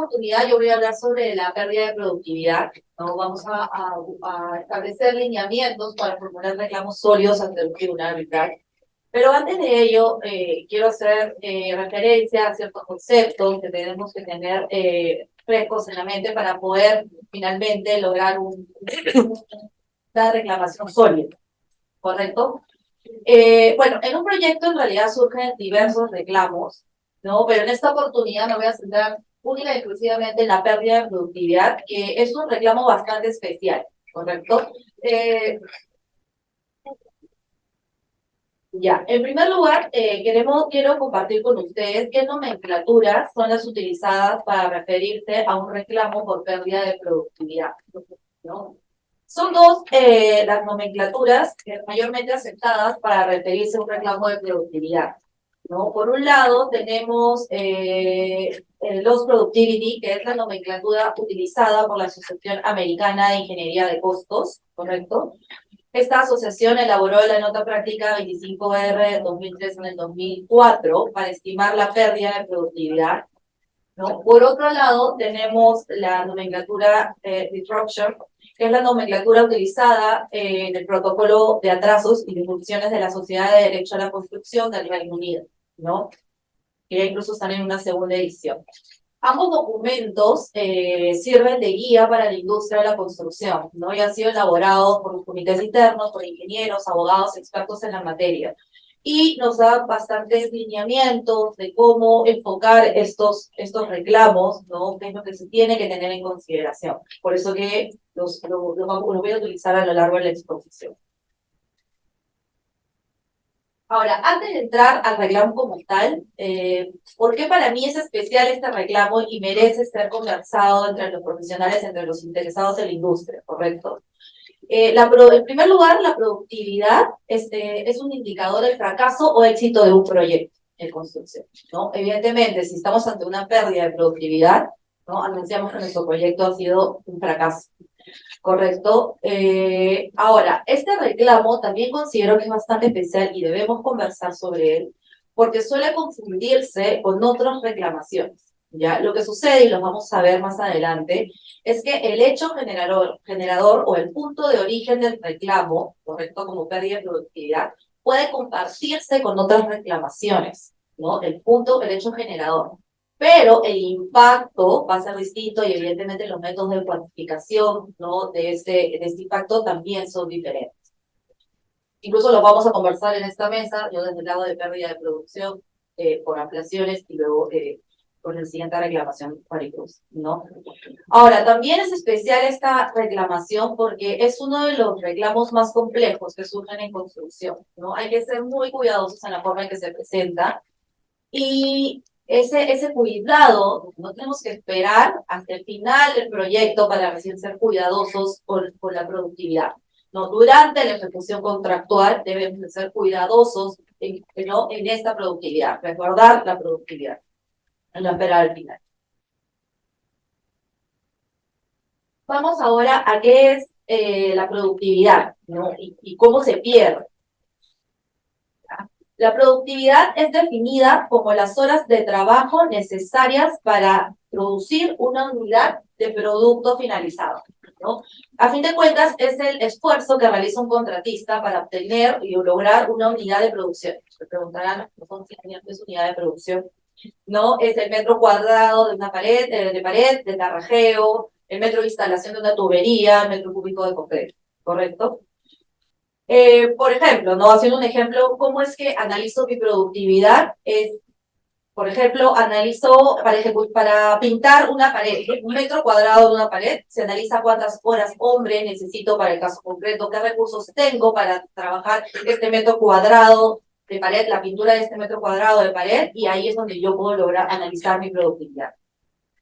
oportunidad yo voy a hablar sobre la pérdida de productividad, ¿no? Vamos a establecer lineamientos para formular reclamos sólidos ante un tribunal arbitral. Pero antes de ello, quiero hacer referencia a ciertos conceptos que tenemos que tener frescos en la mente para poder finalmente lograr una reclamación sólida, ¿correcto? Bueno, en un proyecto en realidad surgen diversos reclamos, ¿no? Pero en esta oportunidad me voy a centrar única y exclusivamente en la pérdida de productividad, que es un reclamo bastante especial, ¿correcto? Ya, en primer lugar, quiero compartir con ustedes qué nomenclaturas son las utilizadas para referirse a un reclamo por pérdida de productividad, ¿no? Son dos las nomenclaturas mayormente aceptadas para referirse a un reclamo de productividad, ¿no? Por un lado, tenemos el Loss Productivity, que es la nomenclatura utilizada por la Asociación Americana de Ingeniería de Costos, ¿correcto? Esta asociación elaboró la nota práctica 25R de 2003 en el 2004 para estimar la pérdida de productividad, ¿no? Por otro lado, tenemos la nomenclatura Disruption, que es la nomenclatura utilizada en el protocolo de atrasos y disfunciones de la Sociedad de Derecho a la Construcción del Reino Unido, ¿no? Que incluso están en una segunda edición. Ambos documentos sirven de guía para la industria de la construcción, ¿no? Y han sido elaborados por los comités internos, por ingenieros, abogados, expertos en la materia. Y nos dan bastantes lineamientos de cómo enfocar estos reclamos, ¿no? Qué es lo que se tiene que tener en consideración. Por eso que los voy a utilizar a lo largo de la exposición. Ahora, antes de entrar al reclamo como tal, ¿por qué para mí es especial este reclamo y merece ser conversado entre los profesionales, entre los interesados en la industria, correcto? En primer lugar, la productividad es un indicador del fracaso o éxito de un proyecto en construcción, ¿no? Evidentemente, si estamos ante una pérdida de productividad, ¿no? Anunciamos que nuestro proyecto ha sido un fracaso. Correcto. Ahora, este reclamo también considero que es bastante especial y debemos conversar sobre él, porque suele confundirse con otras reclamaciones. ¿Ya? Lo que sucede, y lo vamos a ver más adelante, es que el hecho generador o el punto de origen del reclamo, correcto, como pérdida de productividad, puede compartirse con otras reclamaciones, ¿no? El hecho generador. Pero el impacto va a ser distinto y evidentemente los métodos de cuantificación, ¿no? de este impacto también son diferentes. Incluso lo vamos a conversar en esta mesa, yo desde el lado de pérdida de producción por ampliaciones y luego con el siguiente reclamación Maricruz, ¿no? Ahora, también es especial esta reclamación porque es uno de los reclamos más complejos que surgen en construcción, ¿no? Hay que ser muy cuidadosos en la forma en que se presenta y ese cuidado, no tenemos que esperar hasta el final del proyecto para recién ser cuidadosos con la productividad. No, durante la ejecución contractual debemos de ser cuidadosos en esta productividad, recordar la productividad, no esperar al final. Vamos ahora a qué es la productividad, ¿no? Y cómo se pierde. La productividad es definida como las horas de trabajo necesarias para producir una unidad de producto finalizado, ¿no? A fin de cuentas, es el esfuerzo que realiza un contratista para obtener y lograr una unidad de producción. Se preguntarán, ¿no son 100 es unidad de producción? ¿No? Es el metro cuadrado de una pared, de tarrajeo, el metro de instalación de una tubería, el metro cúbico de concreto, ¿correcto? Por ejemplo, ¿no? Haciendo un ejemplo, ¿cómo es que analizo mi productividad? Por ejemplo, analizo para pintar una pared, un metro cuadrado de una pared, se analiza cuántas horas hombre necesito para el caso concreto, qué recursos tengo para trabajar este metro cuadrado de pared, la pintura de este metro cuadrado de pared, y ahí es donde yo puedo lograr analizar mi productividad,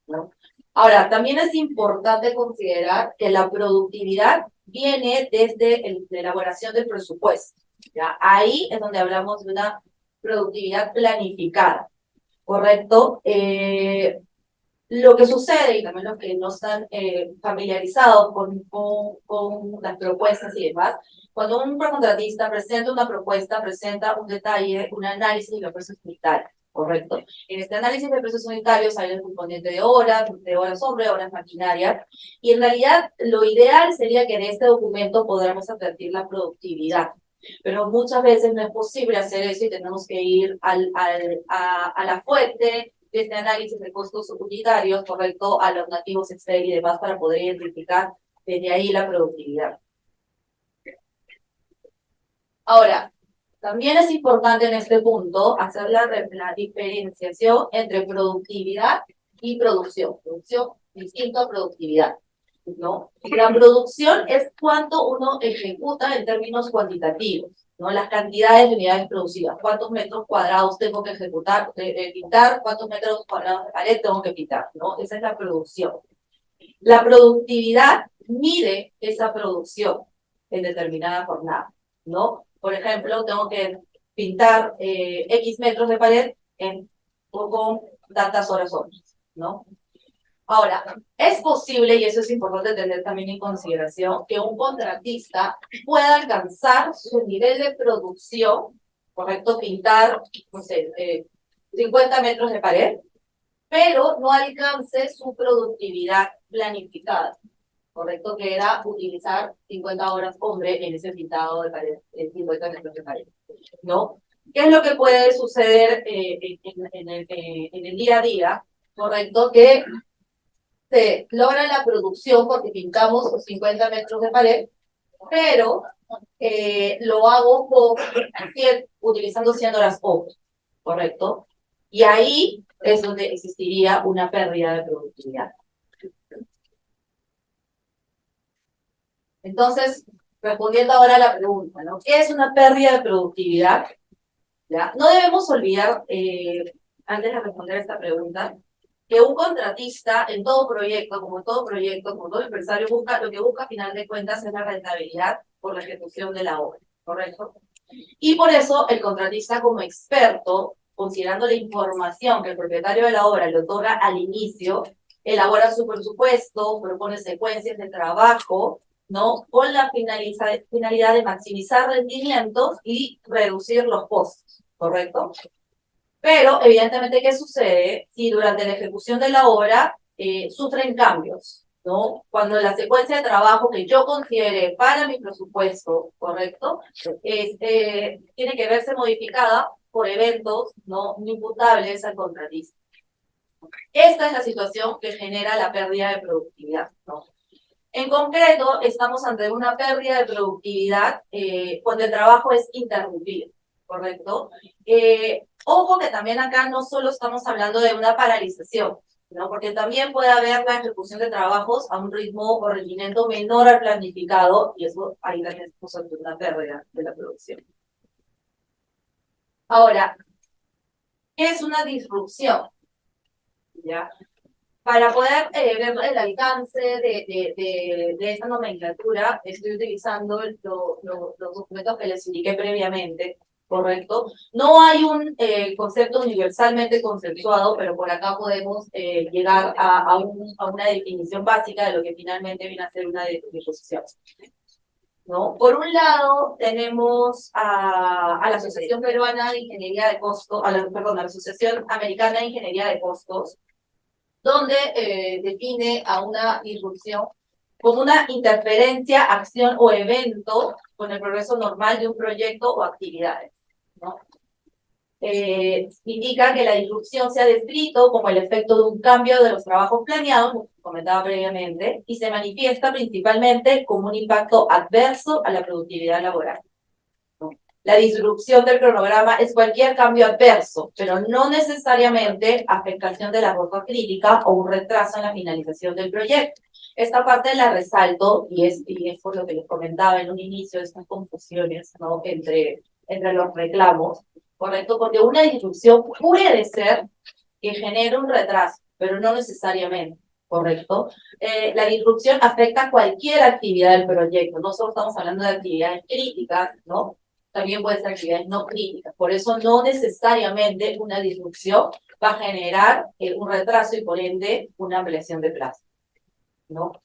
¿no? Ahora, también es importante considerar que la productividad viene desde la elaboración del presupuesto, ¿ya? Ahí es donde hablamos de una productividad planificada, ¿correcto? Lo que sucede, y también los que no están familiarizados con las propuestas y demás, cuando un contratista presenta una propuesta, presenta un detalle, un análisis y lo presenta unitario, ¿correcto? En este análisis de precios unitarios hay el componente de horas hombre, horas maquinarias, y en realidad lo ideal sería que en este documento podamos advertir la productividad, pero muchas veces no es posible hacer eso y tenemos que ir a la fuente de este análisis de costos unitarios, ¿correcto? A los nativos Excel y demás para poder identificar desde ahí la productividad. Ahora, también es importante en este punto hacer la diferenciación entre productividad y producción. Producción distinto a productividad, ¿no? La producción es cuánto uno ejecuta en términos cuantitativos, ¿no? Las cantidades de unidades producidas, cuántos metros cuadrados tengo que ejecutar, pintar, cuántos metros cuadrados de pared tengo que pintar, ¿no? Esa es la producción. La productividad mide esa producción en determinada jornada, ¿no? Por ejemplo, tengo que pintar X metros de pared con tantas horas hombres, ¿no? Ahora, es posible, y eso es importante tener también en consideración, que un contratista pueda alcanzar su nivel de producción, correcto, pintar, no sé, 50 metros de pared, pero no alcance su productividad planificada, correcto, que era utilizar 50 horas hombre en ese pintado de pared, 50 metros de pared, ¿no? ¿Qué es lo que puede suceder en el día a día? Correcto, que se logra la producción porque pintamos los 50 metros de pared, pero lo hago utilizando 100 horas hombre, ¿correcto? Y ahí es donde existiría una pérdida de productividad. Entonces, respondiendo ahora a la pregunta, ¿no? ¿Qué es una pérdida de productividad? ¿Ya? No debemos olvidar, antes de responder esta pregunta, que un contratista en todo proyecto, como todo empresario, lo que busca a final de cuentas es la rentabilidad por la ejecución de la obra, ¿correcto? Y por eso el contratista como experto, considerando la información que el propietario de la obra le otorga al inicio, elabora su presupuesto, propone secuencias de trabajo, ¿no? Con la finalidad de maximizar rendimientos y reducir los costos, ¿correcto? Pero, evidentemente, ¿qué sucede si durante la ejecución de la obra sufren cambios, ¿no? Cuando la secuencia de trabajo que yo considere para mi presupuesto, ¿correcto? Tiene que verse modificada por eventos no imputables al contratista. Esta es la situación que genera la pérdida de productividad, ¿no? En concreto, estamos ante una pérdida de productividad cuando el trabajo es interrumpido, ¿correcto? Ojo que también acá no solo estamos hablando de una paralización, ¿no? Porque también puede haber la ejecución de trabajos a un ritmo o rendimiento menor al planificado, y eso ahí también estamos ante una pérdida de la producción. Ahora, ¿qué es una disrupción? ¿Ya? Para poder ver el alcance de esta nomenclatura, estoy utilizando los documentos que les indiqué previamente, ¿correcto? No hay un concepto universalmente conceptuado, pero por acá podemos llegar a una definición básica de lo que finalmente viene a ser una disposición, ¿no? Por un lado, tenemos a la Asociación Peruana de Ingeniería de Costos, perdón, a la Asociación Americana de Ingeniería de Costos, donde define a una disrupción como una interferencia, acción o evento con el progreso normal de un proyecto o actividades, ¿no? Indica que la disrupción se ha descrito como el efecto de un cambio de los trabajos planeados, como comentaba previamente, y se manifiesta principalmente como un impacto adverso a la productividad laboral. La disrupción del cronograma es cualquier cambio adverso, pero no necesariamente afectación de la ruta crítica o un retraso en la finalización del proyecto. Esta parte la resalto y es por lo que les comentaba en un inicio de estas confusiones, ¿no? entre los reclamos, ¿correcto? Porque una disrupción puede ser que genere un retraso, pero no necesariamente. ¿Correcto? La disrupción afecta cualquier actividad del proyecto, no solo estamos hablando de actividades críticas, ¿no? También puede ser actividades no críticas. Por eso no necesariamente una disrupción va a generar un retraso y por ende una ampliación de plazo, ¿no?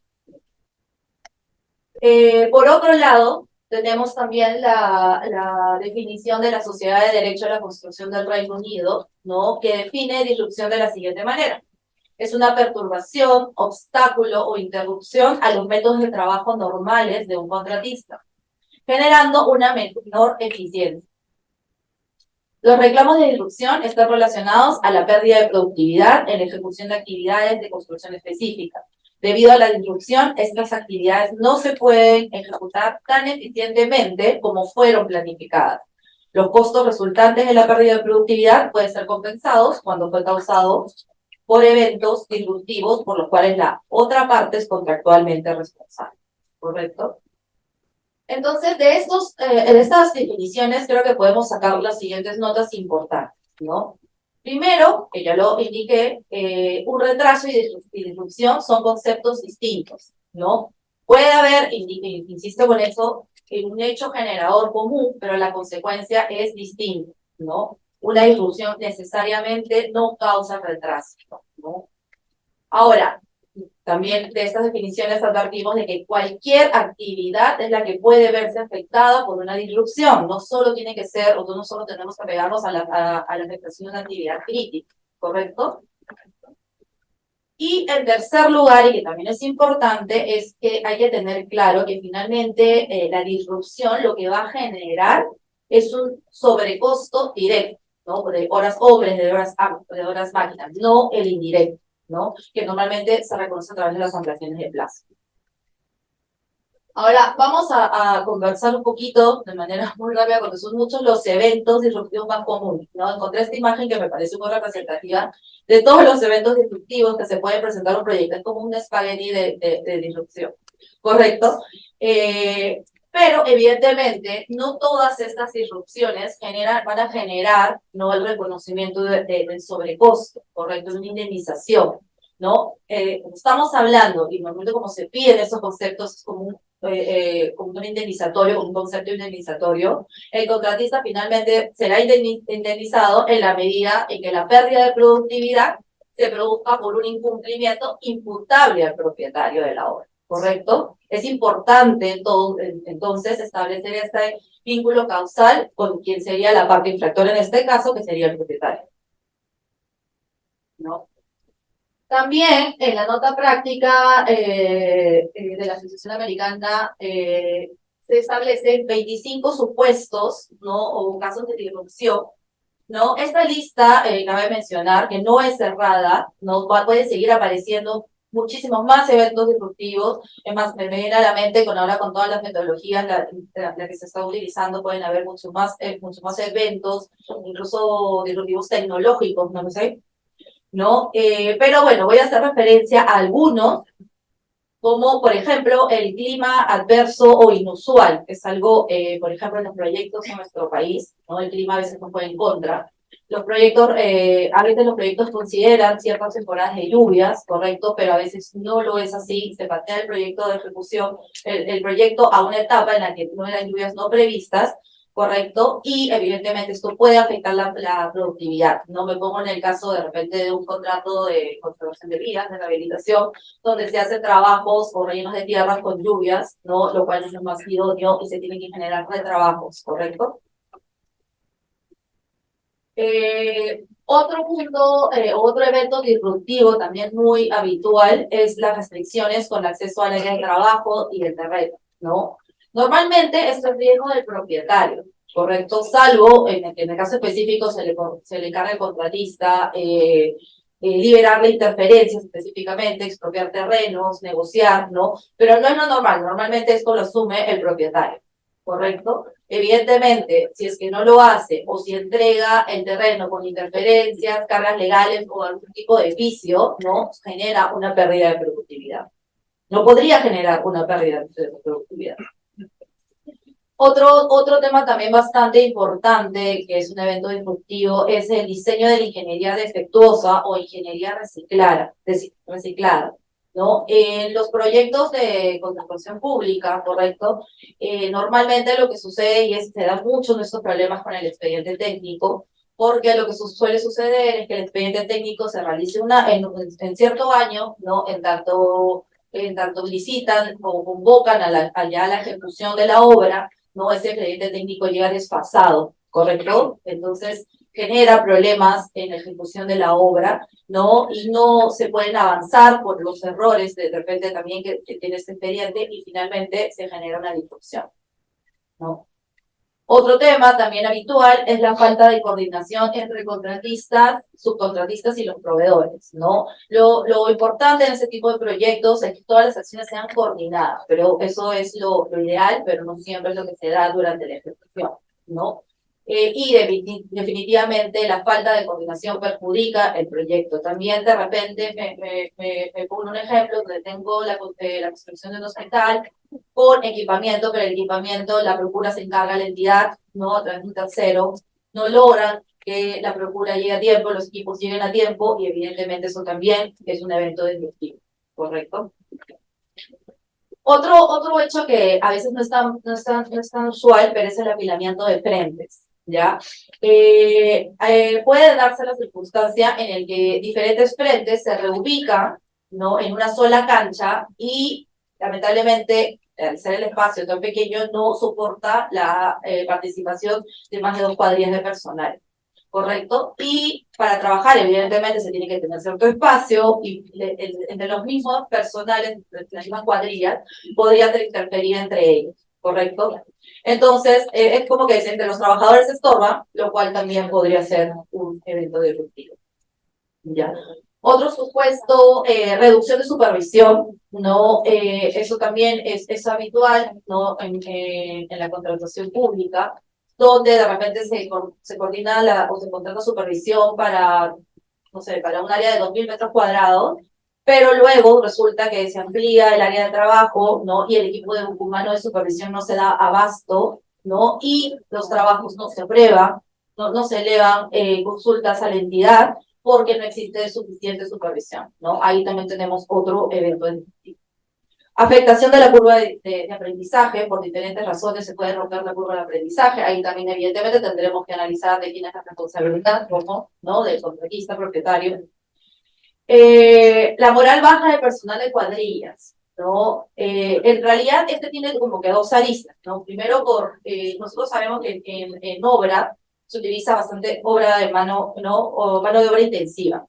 Por otro lado, Tenemos también la definición de la Sociedad de Derecho a la Construcción del Reino Unido, ¿no? Que define disrupción de la siguiente manera. Es una perturbación, obstáculo o interrupción a los métodos de trabajo normales de un contratista, generando una menor eficiencia. Los reclamos de disrupción están relacionados a la pérdida de productividad en la ejecución de actividades de construcción específica. Debido a la disrupción, estas actividades no se pueden ejecutar tan eficientemente como fueron planificadas. Los costos resultantes de la pérdida de productividad pueden ser compensados cuando fue causado por eventos disruptivos por los cuales la otra parte es contractualmente responsable. ¿Correcto? Entonces, de estas definiciones creo que podemos sacar las siguientes notas importantes, ¿no? Primero, que ya lo indiqué, un retraso y disrupción son conceptos distintos, ¿no? Puede haber, insisto con eso, un hecho generador común, pero la consecuencia es distinta, ¿no? Una disrupción necesariamente no causa retraso, ¿no? Ahora, también de estas definiciones advertimos de que cualquier actividad es la que puede verse afectada por una disrupción. No solo tiene que ser, o no solo tenemos que pegarnos a la afectación de una actividad crítica, ¿correcto? Y en tercer lugar, y que también es importante, es que hay que tener claro que finalmente la disrupción lo que va a generar es un sobrecosto directo, ¿no? De horas hombres, de horas máquinas, no el indirecto, ¿no? Que normalmente se reconoce a través de las ampliaciones de plazo. Ahora, vamos a conversar un poquito de manera muy rápida, porque son muchos los eventos disruptivos más comunes, ¿no? Encontré esta imagen que me parece muy representativa de todos los eventos disruptivos que se pueden presentar en un proyecto. Es como un espagueti de disrupción, ¿correcto? Pero evidentemente no todas estas disrupciones van a generar, ¿no?, el reconocimiento del sobrecosto, ¿correcto? Es una indemnización, ¿no? Estamos hablando, y normalmente como se piden esos conceptos, es como un indemnizatorio, como un concepto indemnizatorio, el contratista finalmente será indemnizado en la medida en que la pérdida de productividad se produzca por un incumplimiento imputable al propietario de la obra, ¿correcto? Es importante entonces establecer este vínculo causal con quien sería la parte infractora en este caso, que sería el propietario, ¿no? También en la nota práctica de la Asociación Americana se establecen 25 supuestos, ¿no?, o casos de disrupción, ¿no? Esta lista, cabe mencionar que no es cerrada, ¿no? Puede seguir apareciendo muchísimos más eventos disruptivos. Es más, me viene a la mente ahora con todas las metodologías la que se está utilizando, pueden haber muchos más eventos, incluso disruptivos tecnológicos, no lo sé, ¿no? Pero bueno, voy a hacer referencia a algunos, como por ejemplo el clima adverso o inusual, que es algo, por ejemplo, en los proyectos en nuestro país, ¿no? El clima a veces nos puede en contra. Los proyectos, a veces los proyectos consideran ciertas temporadas de lluvias, correcto, pero a veces no lo es así, se patea el proyecto de ejecución, el proyecto a una etapa en la que no eran lluvias no previstas, correcto, y evidentemente esto puede afectar la productividad. No me pongo en el caso de repente de un contrato de conservación de vías, de rehabilitación, donde se hacen trabajos o rellenos de tierras con lluvias, ¿no? Lo cual es lo más idóneo y se tienen que generar retrabajos, ¿correcto? Otro punto, otro evento disruptivo también muy habitual es las restricciones con acceso al área de trabajo y el terreno, ¿no? Normalmente esto es riesgo del propietario, ¿correcto? Salvo en el caso específico se le encarga al contratista liberar de interferencias específicamente, expropiar terrenos, negociar, ¿no? Pero no es lo normal, normalmente esto lo asume el propietario, ¿correcto? Evidentemente, si es que no lo hace o si entrega el terreno con interferencias, cargas legales o algún tipo de vicio, ¿no?, genera una pérdida de productividad. No podría generar una pérdida de productividad. Otro tema también bastante importante, que es un evento disruptivo, es el diseño de la ingeniería defectuosa o ingeniería reciclada, ¿no? En los proyectos de contratación pública, ¿correcto? Normalmente lo que sucede, y se dan muchos de estos problemas con el expediente técnico, porque lo que suele suceder es que el expediente técnico se realice en cierto año, ¿no? En tanto licitan o convocan allá a la ejecución de la obra, ¿no? Ese expediente técnico llega desfasado, ¿correcto? Entonces genera problemas en la ejecución de la obra, ¿no? Y no se pueden avanzar por los errores de repente también que tiene este expediente y finalmente se genera una disrupción, ¿no? Otro tema también habitual es la falta de coordinación entre contratistas, subcontratistas y los proveedores, ¿no? Lo importante en ese tipo de proyectos es que todas las acciones sean coordinadas, pero eso es lo ideal, pero no siempre es lo que se da durante la ejecución, ¿no? Definitivamente la falta de coordinación perjudica el proyecto. También de repente me pongo un ejemplo donde tengo la construcción de un hospital con equipamiento, pero el equipamiento, la procura se encarga la entidad, no a través de un tercero, no logran que la procura llegue a tiempo, los equipos lleguen a tiempo y evidentemente eso también es un evento destructivo, ¿correcto? Otro hecho que a veces no es tan usual, pero es el apilamiento de frentes, ¿ya? Puede darse la circunstancia en el que diferentes frentes se reubican, ¿no? En una sola cancha y, lamentablemente, al ser el espacio tan pequeño, no soporta la participación de más de 2 cuadrillas de personal. ¿Correcto? Y para trabajar, evidentemente, se tiene que tener cierto espacio y entre los mismos personales, las mismas cuadrillas, podrían interferir entre ellos, ¿correcto? Entonces, es como que entre los trabajadores se estorban, lo cual también podría ser un evento disruptivo. ¿Ya? Otro supuesto, reducción de supervisión, ¿no? Eso también es habitual, ¿no? En la contratación pública, donde de repente se coordina o se contrata supervisión para, no sé, para un área de 2.000 metros cuadrados, pero luego resulta que se amplía el área de trabajo, ¿no? Y el equipo humano de supervisión no se da abasto, ¿no? Y los trabajos no se aprueban, no se elevan consultas a la entidad, porque no existe suficiente supervisión, ¿no? Ahí también tenemos otro evento delictivo. Afectación de la curva de aprendizaje, por diferentes razones se puede romper la curva de aprendizaje, ahí también evidentemente tendremos que analizar de quién es la responsabilidad, ¿no? Del contratista, propietario. La moral baja del personal de cuadrillas, ¿no? En realidad este tiene como que 2 aristas, ¿no? Primero, nosotros sabemos que en obra se utiliza bastante obra de mano, ¿no? O mano de obra intensiva,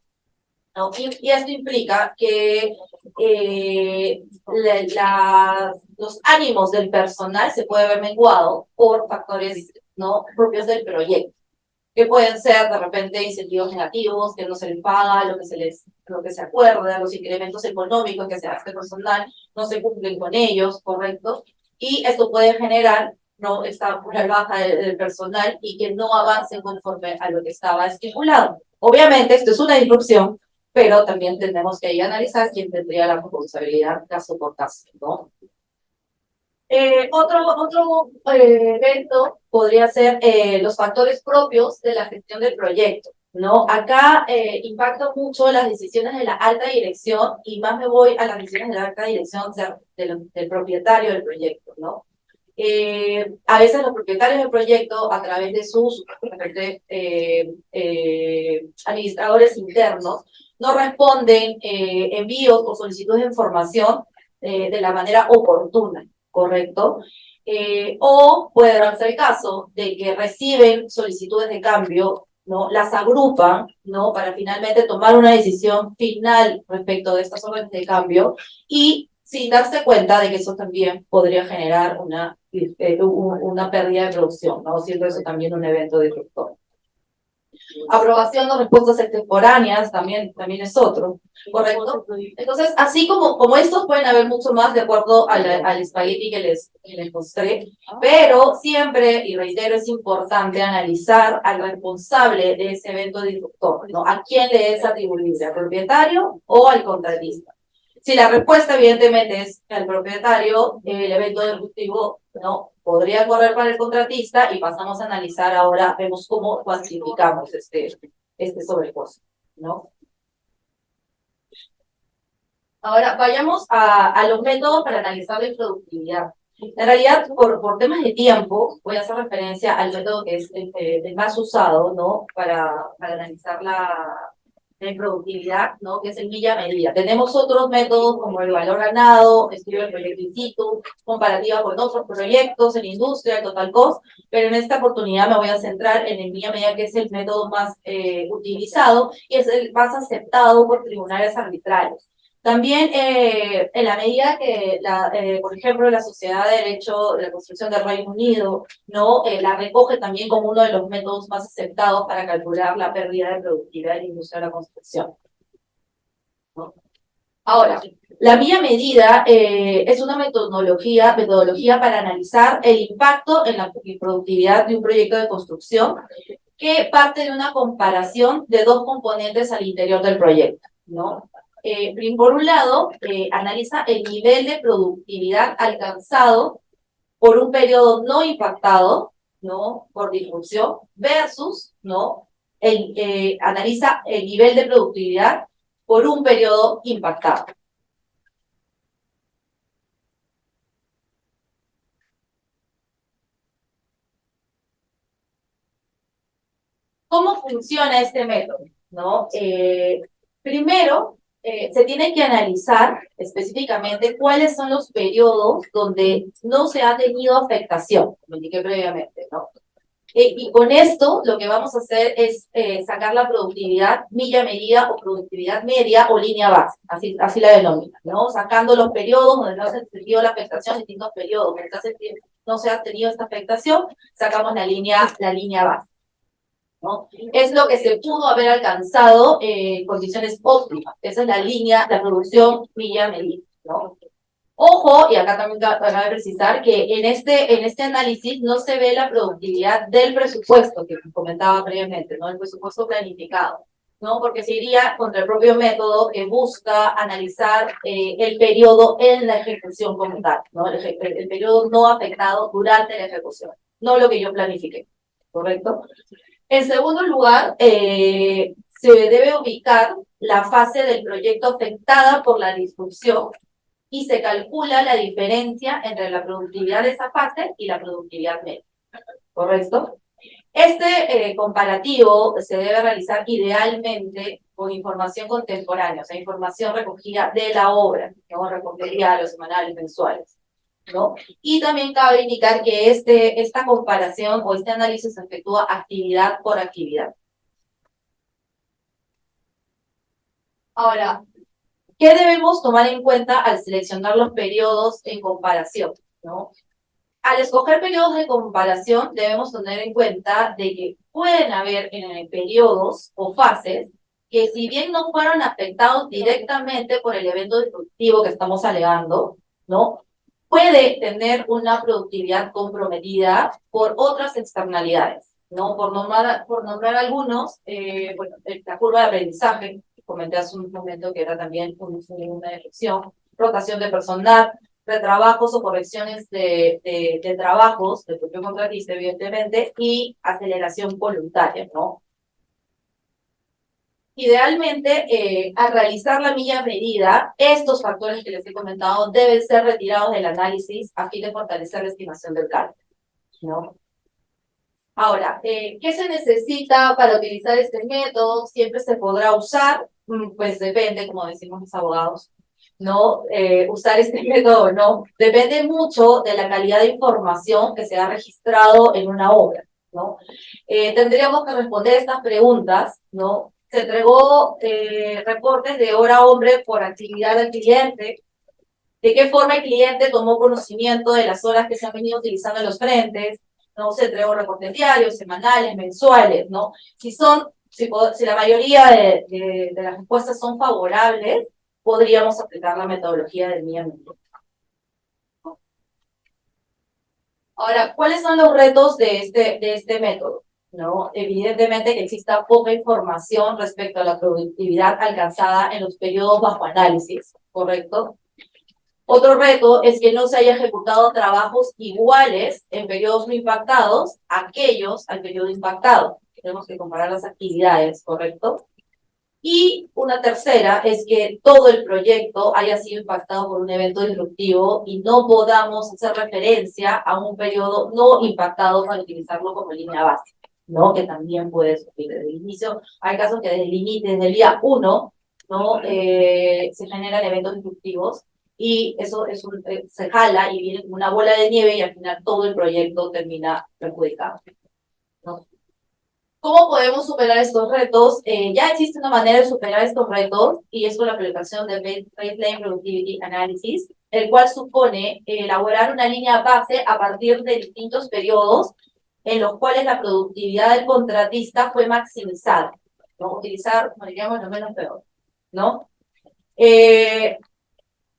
¿no? Y esto implica que los ánimos del personal se pueden ver menguados por factores, ¿no? Propios del proyecto, que pueden ser de repente incentivos negativos, que no se les paga lo que se acuerda, los incrementos económicos que se hace personal no se cumplen con ellos, ¿correcto? Y esto puede generar, ¿no? Esta baja del personal y que no avancen conforme a lo que estaba estipulado. Obviamente esto es una disrupción, pero también tenemos que ahí analizar quién tendría la responsabilidad caso por caso, ¿no? Otro evento podría ser los factores propios de la gestión del proyecto, ¿no? Acá impactan mucho las decisiones de la alta dirección y más me voy a las decisiones de la alta dirección del propietario del proyecto, ¿no? A veces los propietarios del proyecto, a través de sus administradores internos, no responden envíos o solicitudes de información de la manera oportuna, ¿correcto? O puede darse el caso de que reciben solicitudes de cambio, ¿no? Las agrupan, ¿no? Para finalmente tomar una decisión final respecto de estas órdenes de cambio y sin darse cuenta de que eso también podría generar una pérdida de producción, ¿no? Siendo eso también un evento disruptor. Aprobación de respuestas extemporáneas también es otro, ¿correcto? Entonces, así como estos pueden haber mucho más de acuerdo al espagueti que les mostré, pero siempre, y reitero, es importante analizar al responsable de ese evento disruptor, ¿no? ¿A quién le es atribuible? ¿Al propietario o al contratista? Si la respuesta evidentemente es al propietario, el evento disruptivo no podría correr para el contratista y pasamos a analizar ahora, vemos cómo cuantificamos este sobrecosto, ¿no? Ahora vayamos a los métodos para analizar la productividad. En realidad, por temas de tiempo, voy a hacer referencia al método que es el más usado, ¿no? Para analizar de productividad, ¿no? Que es el milla medida. Tenemos otros métodos como el valor ganado, estudio del proyecto in situ, comparativa con otros proyectos en industria, total cost, pero en esta oportunidad me voy a centrar en el milla medida, que es el método más utilizado y es el más aceptado por tribunales arbitrales. También, en la medida que, por ejemplo, la Sociedad de Derecho de la Construcción del Reino Unido, ¿no? La recoge también como uno de los métodos más aceptados para calcular la pérdida de productividad de la industria de la construcción, ¿no? Ahora, la milla medida es una metodología para analizar el impacto en la productividad de un proyecto de construcción que parte de una comparación de dos componentes al interior del proyecto, ¿no? Por un lado, analiza el nivel de productividad alcanzado por un periodo no impactado, ¿no? Por disrupción, versus, ¿no? Analiza el nivel de productividad por un periodo impactado. ¿Cómo funciona este método? ¿No? Primero, se tiene que analizar específicamente cuáles son los periodos donde no se ha tenido afectación, como indiqué previamente, ¿no? Y con esto lo que vamos a hacer es sacar la productividad milla medida o productividad media o línea base, así la denomina, ¿no? Sacando los periodos donde no se ha tenido la afectación, distintos periodos donde no se ha tenido esta afectación, sacamos la línea base, ¿no? Es lo que se pudo haber alcanzado en condiciones óptimas. Esa es la producción milla medida, ¿no? Ojo, y acá también cabe precisar que en este análisis no se ve la productividad del presupuesto que comentaba previamente, ¿no? El presupuesto planificado, ¿no? Porque se iría contra el propio método que busca analizar el periodo en la ejecución como tal, ¿no? El periodo no afectado durante la ejecución, no lo que yo planifiqué, ¿correcto? En segundo lugar, se debe ubicar la fase del proyecto afectada por la disrupción y se calcula la diferencia entre la productividad de esa fase y la productividad media, ¿correcto? Este comparativo se debe realizar idealmente con información contemporánea, o sea, información recogida de la obra, ¿no? Recogida los semanales, mensuales, ¿no? Y también cabe indicar que esta comparación o este análisis se efectúa actividad por actividad. Ahora, ¿qué debemos tomar en cuenta al seleccionar los periodos en comparación, ¿no? Al escoger periodos de comparación, debemos tener en cuenta de que pueden haber periodos o fases que, si bien no fueron afectados directamente por el evento disruptivo que estamos alegando, ¿no? Puede tener una productividad comprometida por otras externalidades, ¿no? Por nombrar algunos, bueno, la curva de aprendizaje, que comenté hace un momento que era también una deflexión, rotación de personal, retrabajos o correcciones de trabajos del propio contratista, evidentemente, y aceleración voluntaria, ¿no? Idealmente, al realizar la milla medida, estos factores que les he comentado deben ser retirados del análisis a fin de fortalecer la estimación del cálculo, ¿no? Ahora, ¿qué se necesita para utilizar este método? ¿Siempre se podrá usar? Pues depende, como decimos los abogados, ¿no? Usar este método, ¿no? Depende mucho de la calidad de información que se ha registrado en una obra, ¿no? Tendríamos que responder estas preguntas, ¿no? Se entregó reportes de hora hombre por actividad del cliente. ¿De qué forma el cliente tomó conocimiento de las horas que se han venido utilizando en los frentes? ¿No? Se entregó reportes diarios, semanales, mensuales, ¿no? Si la mayoría de las respuestas son favorables, podríamos aplicar la metodología del MIA. Ahora, ¿cuáles son los retos de este método? ¿No? Evidentemente que exista poca información respecto a la productividad alcanzada en los periodos bajo análisis, ¿correcto? Otro reto es que no se haya ejecutado trabajos iguales en periodos no impactados a aquellos al periodo impactado. Tenemos que comparar las actividades, ¿correcto? Y una tercera es que todo el proyecto haya sido impactado por un evento disruptivo y no podamos hacer referencia a un periodo no impactado para utilizarlo como línea base. ¿no? Que también puede surgir desde el inicio. Hay casos que desde el día uno, ¿no? Se generan eventos disruptivos y eso se jala y viene como una bola de nieve y al final todo el proyecto termina perjudicado, ¿no? ¿Cómo podemos superar estos retos? Ya existe una manera de superar estos retos y es con la aplicación de Baseline Productivity Analysis, el cual supone elaborar una línea base a partir de distintos periodos en los cuales la productividad del contratista fue maximizada, ¿no? Utilizar, como diríamos, lo menos peor, ¿no?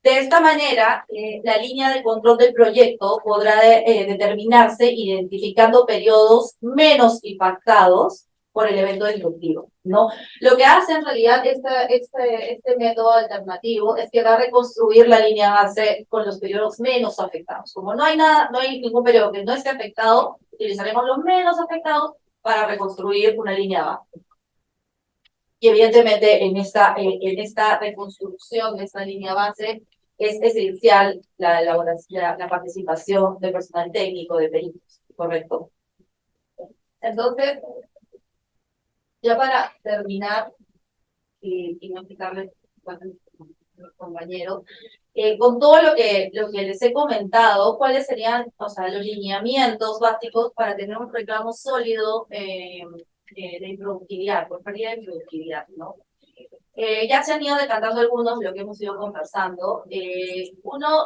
De esta manera, la línea de control del proyecto podrá determinarse identificando periodos menos impactados por el evento disruptivo, ¿no? Lo que hace en realidad este método alternativo es que va a reconstruir la línea base con los periodos menos afectados. Como no hay ningún periodo que no esté afectado, utilizaremos los menos afectados para reconstruir una línea base. Y evidentemente en esta reconstrucción de esta línea base es esencial la participación del personal técnico, de peritos, ¿correcto? Entonces, ya para terminar y no quitarle a los compañeros, con todo lo que les he comentado, ¿cuáles serían, o sea, los lineamientos básicos para tener un reclamo sólido de productividad, por pérdida de productividad, ¿no? Ya se han ido decantando algunos de lo que hemos ido conversando. Uno,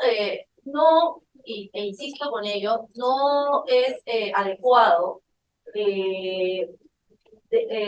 no, e insisto con ello, no es adecuado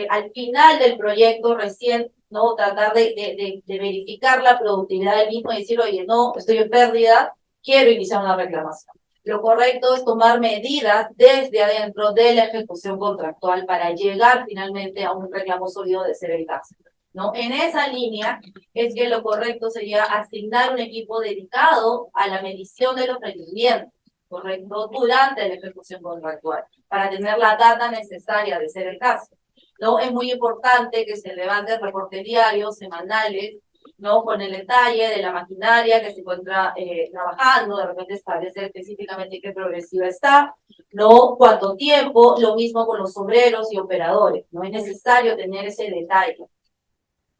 al final del proyecto recién, ¿no? Tratar de verificar la productividad del mismo y decir, oye, no, estoy en pérdida, quiero iniciar una reclamación. Lo correcto es tomar medidas desde adentro de la ejecución contractual para llegar finalmente a un reclamo sólido de ser el caso, ¿no? En esa línea es que lo correcto sería asignar un equipo dedicado a la medición de los rendimientos, ¿correcto? Durante la ejecución contractual, para tener la data necesaria de ser el caso, ¿no? Es muy importante que se levanten reportes diarios, semanales, ¿no? Con el detalle de la maquinaria que se encuentra trabajando, de repente establecer específicamente qué progresiva está, ¿no? Cuánto tiempo, lo mismo con los obreros y operadores, ¿no? Es necesario tener ese detalle,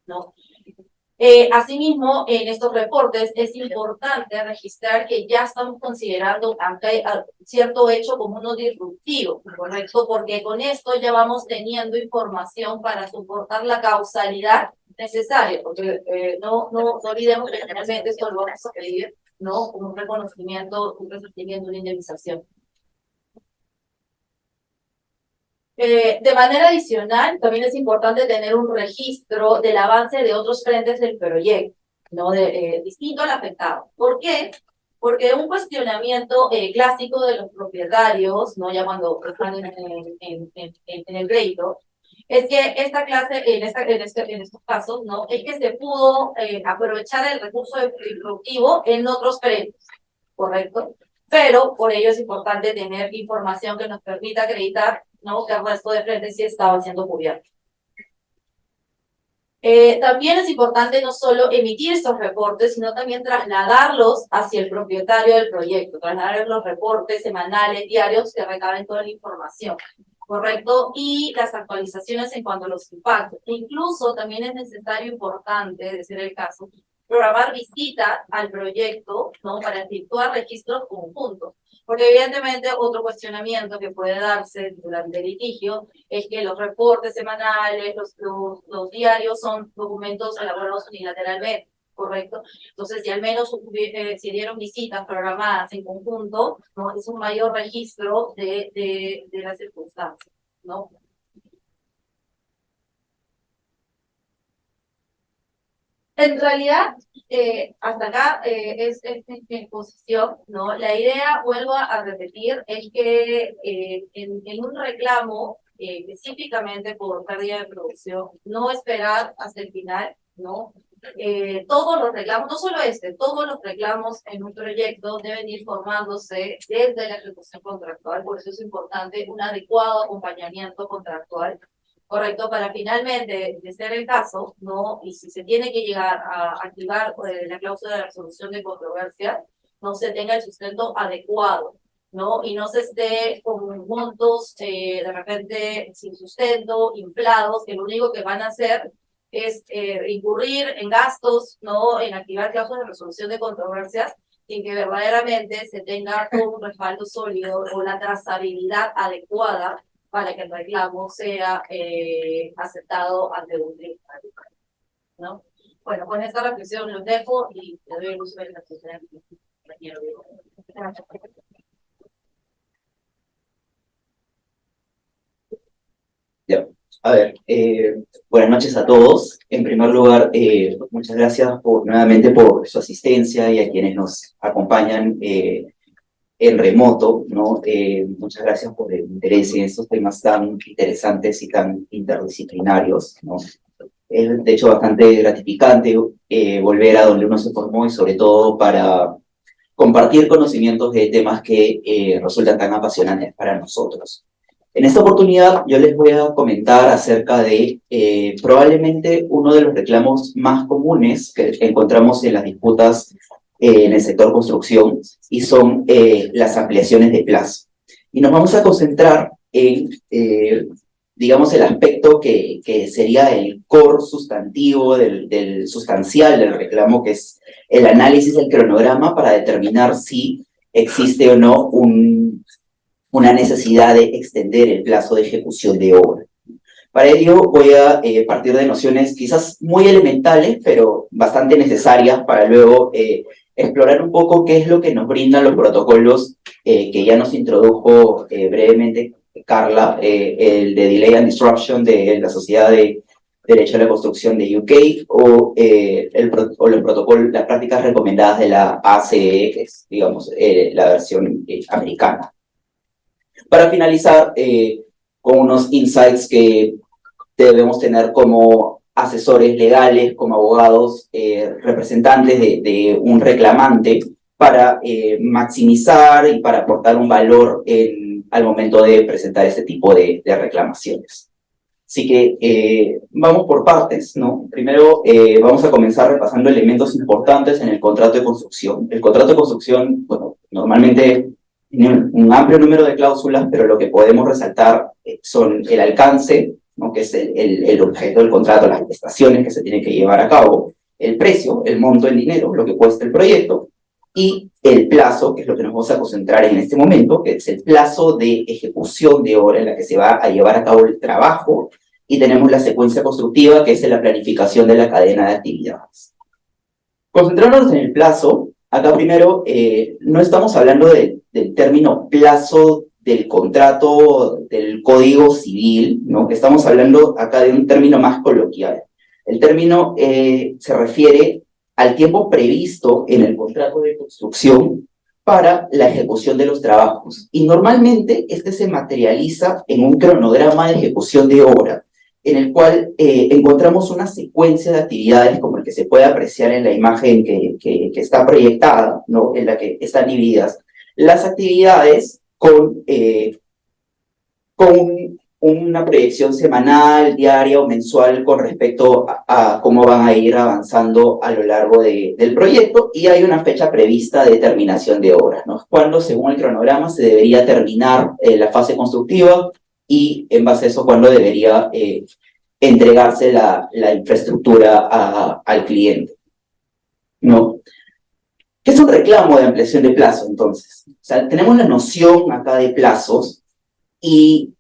¿no? Asimismo, en estos reportes es importante registrar que ya estamos considerando cierto hecho como uno disruptivo, ¿correcto? Porque con esto ya vamos teniendo información para soportar la causalidad necesaria, porque no olvidemos que generalmente esto lo vamos a pedir, ¿no? Como un reconocimiento, un resarcimiento, una indemnización. De manera adicional, también es importante tener un registro del avance de otros frentes del proyecto, ¿no? Distinto al afectado. ¿Por qué? Porque un cuestionamiento clásico de los propietarios, ¿no? Ya cuando están en el crédito, es que esta clase, en estos casos, ¿no? Es que se pudo aprovechar el recurso productivo en otros frentes, ¿correcto? Pero por ello es importante tener información que nos permita acreditar, ¿no? Que el resto de frentes sí estaba siendo cubierto. También es importante no solo emitir estos reportes, sino también trasladarlos hacia el propietario del proyecto, trasladar los reportes semanales, diarios, que recaben toda la información, ¿correcto? Y las actualizaciones en cuanto a los impactos. E incluso también es necesario, importante, de ser el caso, programar visitas al proyecto, ¿no? Para efectuar registros conjuntos. Porque evidentemente otro cuestionamiento que puede darse durante el litigio es que los reportes semanales, los diarios son documentos elaborados unilateralmente, ¿correcto? Entonces, si al menos se dieron visitas programadas en conjunto, ¿no? Es un mayor registro de las circunstancias, ¿no? En realidad, hasta acá es mi exposición, ¿no? La idea, vuelvo a repetir, es que en un reclamo específicamente por pérdida de producción, no esperar hasta el final, ¿no? Todos los reclamos, no solo todos los reclamos en un proyecto deben ir formándose desde la ejecución contractual, por eso es importante un adecuado acompañamiento contractual, correcto, para finalmente, de ser el caso, ¿no? Y si se tiene que llegar a activar la cláusula de resolución de controversia, no se tenga el sustento adecuado, ¿no? Y no se esté con montos de repente sin sustento, inflados, que lo único que van a hacer es incurrir en gastos, ¿no? En activar cláusulas de resolución de controversias, sin que verdaderamente se tenga todo un respaldo sólido o la trazabilidad adecuada para que el reclamo sea aceptado ante un tribunal, ¿no? Bueno, con esta reflexión los dejo y le doy el uso de la sesión. Ya. A ver, buenas noches a todos. En primer lugar, muchas gracias nuevamente por su asistencia y a quienes nos acompañan en remoto, ¿no? Muchas gracias por el interés en estos temas tan interesantes y tan interdisciplinarios, ¿no? Es de hecho bastante gratificante volver a donde uno se formó y sobre todo para compartir conocimientos de temas que resultan tan apasionantes para nosotros. En esta oportunidad yo les voy a comentar acerca de probablemente uno de los reclamos más comunes que encontramos en las disputas en el sector construcción y son las ampliaciones de plazo. Y nos vamos a concentrar en, digamos, el aspecto que sería el core sustantivo del sustancial del reclamo, que es el análisis del cronograma para determinar si existe o no una necesidad de extender el plazo de ejecución de obra. Para ello voy a partir de nociones quizás muy elementales, pero bastante necesarias para luego explorar un poco qué es lo que nos brindan los protocolos que ya nos introdujo brevemente Carla, el de Delay and Disruption de la Sociedad de Derecho a la Construcción de UK o los protocolos, las prácticas recomendadas de la ACE, que es, digamos, la versión americana. Para finalizar, con unos insights que debemos tener como asesores legales, como abogados, representantes de un reclamante, para maximizar y para aportar un valor al momento de presentar este tipo de reclamaciones. Así que vamos por partes, ¿no? Primero vamos a comenzar repasando elementos importantes en el contrato de construcción. El contrato de construcción, bueno, normalmente tiene un amplio número de cláusulas, pero lo que podemos resaltar son el alcance, ¿no? Que es el objeto del contrato, las prestaciones que se tienen que llevar a cabo, el precio, el monto en dinero, lo que cuesta el proyecto, y el plazo, que es lo que nos vamos a concentrar en este momento, que es el plazo de ejecución de obra en la que se va a llevar a cabo el trabajo, y tenemos la secuencia constructiva, que es la planificación de la cadena de actividades. Concentrándonos en el plazo, acá primero no estamos hablando del término plazo del contrato del Código Civil, ¿no? Estamos hablando acá de un término más coloquial. El término se refiere al tiempo previsto en el contrato de construcción para la ejecución de los trabajos. Y normalmente este se materializa en un cronograma de ejecución de obra, en el cual encontramos una secuencia de actividades como el que se puede apreciar en la imagen que está proyectada, ¿no? En la que están divididas las actividades con una proyección semanal, diaria o mensual con respecto a cómo van a ir avanzando a lo largo del proyecto, y hay una fecha prevista de terminación de obras, ¿no? Cuando, según el cronograma, se debería terminar la fase constructiva y, en base a eso, cuando debería entregarse la infraestructura al cliente, ¿no? ¿Qué es un reclamo de ampliación de plazo, entonces? O sea, tenemos la noción acá de plazos y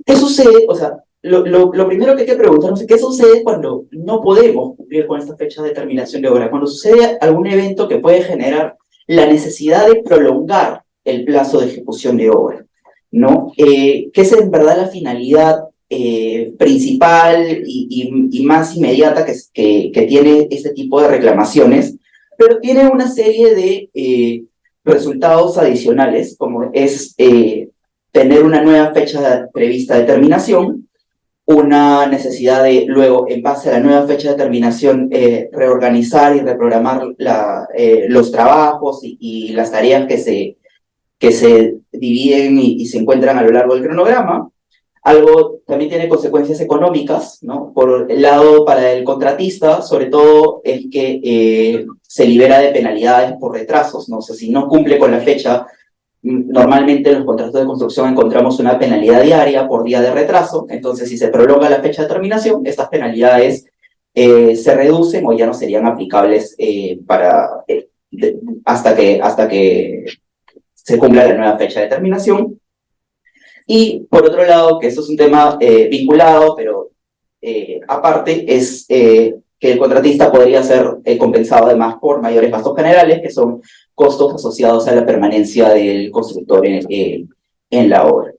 ¿qué sucede? O sea, lo primero que hay que preguntarnos es ¿qué sucede cuando no podemos cumplir con esta fecha de terminación de obra? Cuando sucede algún evento que puede generar la necesidad de prolongar el plazo de ejecución de obra, ¿no? ¿Qué es en verdad la finalidad principal y más inmediata que tiene este tipo de reclamaciones? Pero tiene una serie de resultados adicionales, como es tener una nueva fecha prevista de terminación, una necesidad de luego, en base a la nueva fecha de terminación, reorganizar y reprogramar los trabajos y las tareas que se dividen y se encuentran a lo largo del cronograma. Algo también tiene consecuencias económicas, ¿no? Por el lado para el contratista, sobre todo, es que se libera de penalidades por retrasos, ¿no? O sea, si no cumple con la fecha Normalmente en los contratos de construcción encontramos una penalidad diaria por día de retraso, entonces si se prolonga la fecha de terminación, estas penalidades se reducen o ya no serían aplicables hasta que se cumpla la nueva fecha de terminación. Y por otro lado, que esto es un tema vinculado, pero aparte, es que el contratista podría ser compensado además por mayores gastos generales, que son costos asociados a la permanencia del constructor en la obra.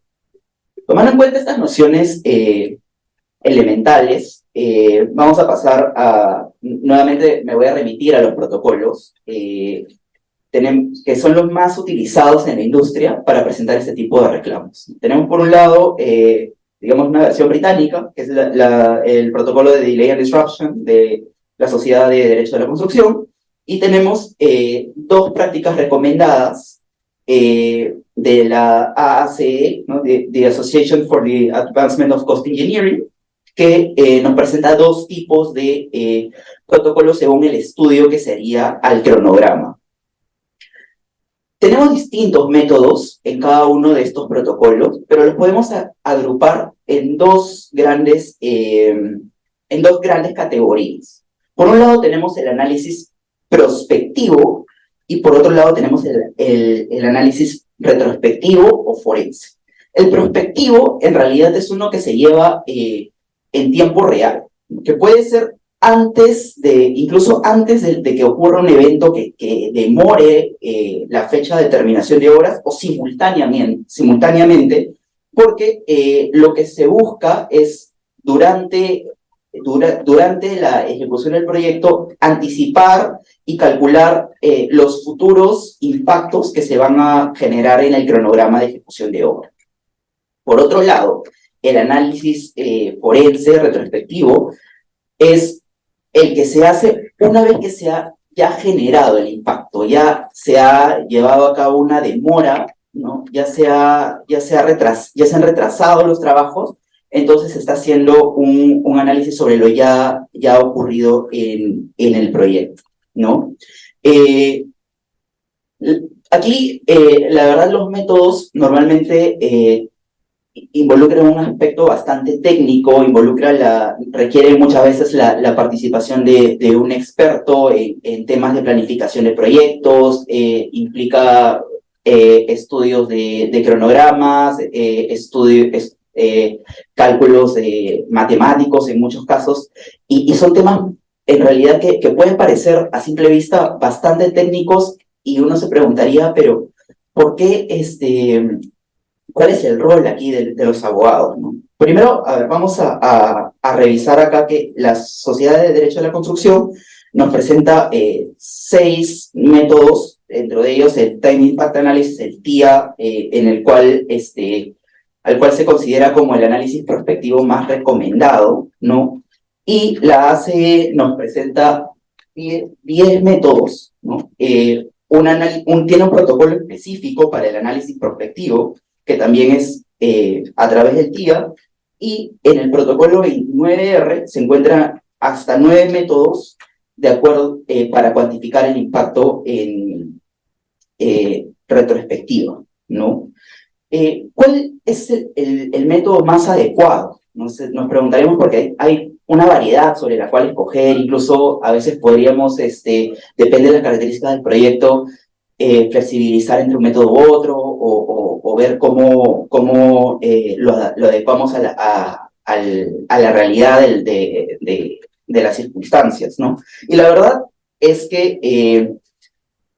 Tomando en cuenta estas nociones elementales, vamos a pasar nuevamente me voy a remitir a los protocolos, que son los más utilizados en la industria para presentar este tipo de reclamos. Tenemos por un lado, digamos, una versión británica, que es el protocolo de Delay and Disruption de la Sociedad de Derecho de la Construcción, y tenemos dos prácticas recomendadas de la AACE, ¿no? The Association for the Advancement of Cost Engineering, que nos presenta dos tipos de protocolos según el estudio que sería al cronograma. Tenemos distintos métodos en cada uno de estos protocolos, pero los podemos agrupar en dos grandes categorías. Por un lado tenemos el análisis prospectivo y por otro lado tenemos el análisis retrospectivo o forense. El prospectivo en realidad es uno que se lleva en tiempo real, que puede ser incluso antes de que ocurra un evento que demore la fecha de terminación de obras o simultáneamente, porque lo que se busca es durante la ejecución del proyecto anticipar y calcular los futuros impactos que se van a generar en el cronograma de ejecución de obra. Por otro lado, el análisis forense retrospectivo es el que se hace una vez que se ha ya generado el impacto, ya se ha llevado a cabo una demora, ¿no? ya se han retrasado los trabajos, entonces se está haciendo un análisis sobre lo ya ocurrido en el proyecto, ¿no? Aquí, la verdad, los métodos normalmente involucra un aspecto bastante técnico, requiere muchas veces la participación de un experto en temas de planificación de proyectos, implica estudios de cronogramas, cálculos matemáticos en muchos casos, y son temas en realidad que pueden parecer a simple vista bastante técnicos, y uno se preguntaría, pero ¿por qué ¿cuál es el rol aquí de los abogados, ¿no? Primero, a ver, vamos a revisar acá que la Sociedad de Derecho de la Construcción nos presenta 6 métodos, dentro de ellos el Time Impact Analysis, el TIA, al cual se considera como el análisis prospectivo más recomendado, ¿no? Y la ACE nos presenta 10 métodos, ¿no? Tiene un protocolo específico para el análisis prospectivo, que también es a través del TIA, y en el protocolo 29R se encuentran hasta 9 métodos de acuerdo para cuantificar el impacto en retrospectiva, ¿no? ¿Cuál es el método más adecuado? Nos preguntaremos porque hay una variedad sobre la cual escoger, incluso a veces podríamos, depende de las características del proyecto, flexibilizar entre un método u otro, o ver cómo lo adecuamos a la realidad de las circunstancias, ¿no? Y la verdad es que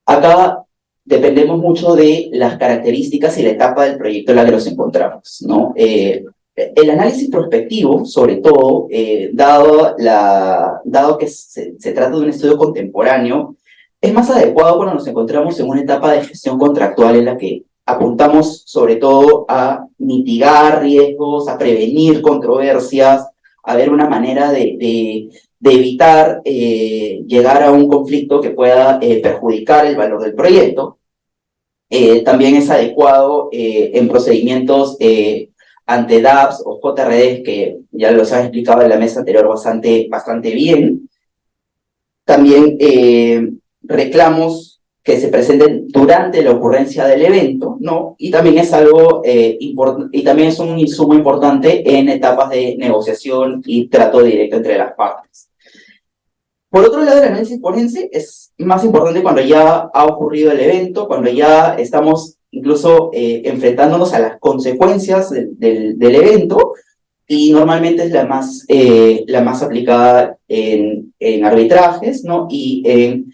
acá dependemos mucho de las características y la etapa del proyecto en la que nos encontramos, ¿no? El análisis prospectivo, sobre todo, dado que se trata de un estudio contemporáneo, es más adecuado cuando nos encontramos en una etapa de gestión contractual en la que apuntamos sobre todo a mitigar riesgos, a prevenir controversias, a ver una manera de evitar llegar a un conflicto que pueda perjudicar el valor del proyecto. También es adecuado en procedimientos ante DAPs o JRDs, que ya los han explicado en la mesa anterior bastante bien. También reclamos que se presenten durante la ocurrencia del evento, ¿no? Y también es algo y también es un insumo importante en etapas de negociación y trato directo entre las partes. Por otro lado, el análisis forense es más importante cuando ya ha ocurrido el evento, cuando ya estamos incluso enfrentándonos a las consecuencias del evento, y normalmente es la más aplicada en arbitrajes, ¿no? Y en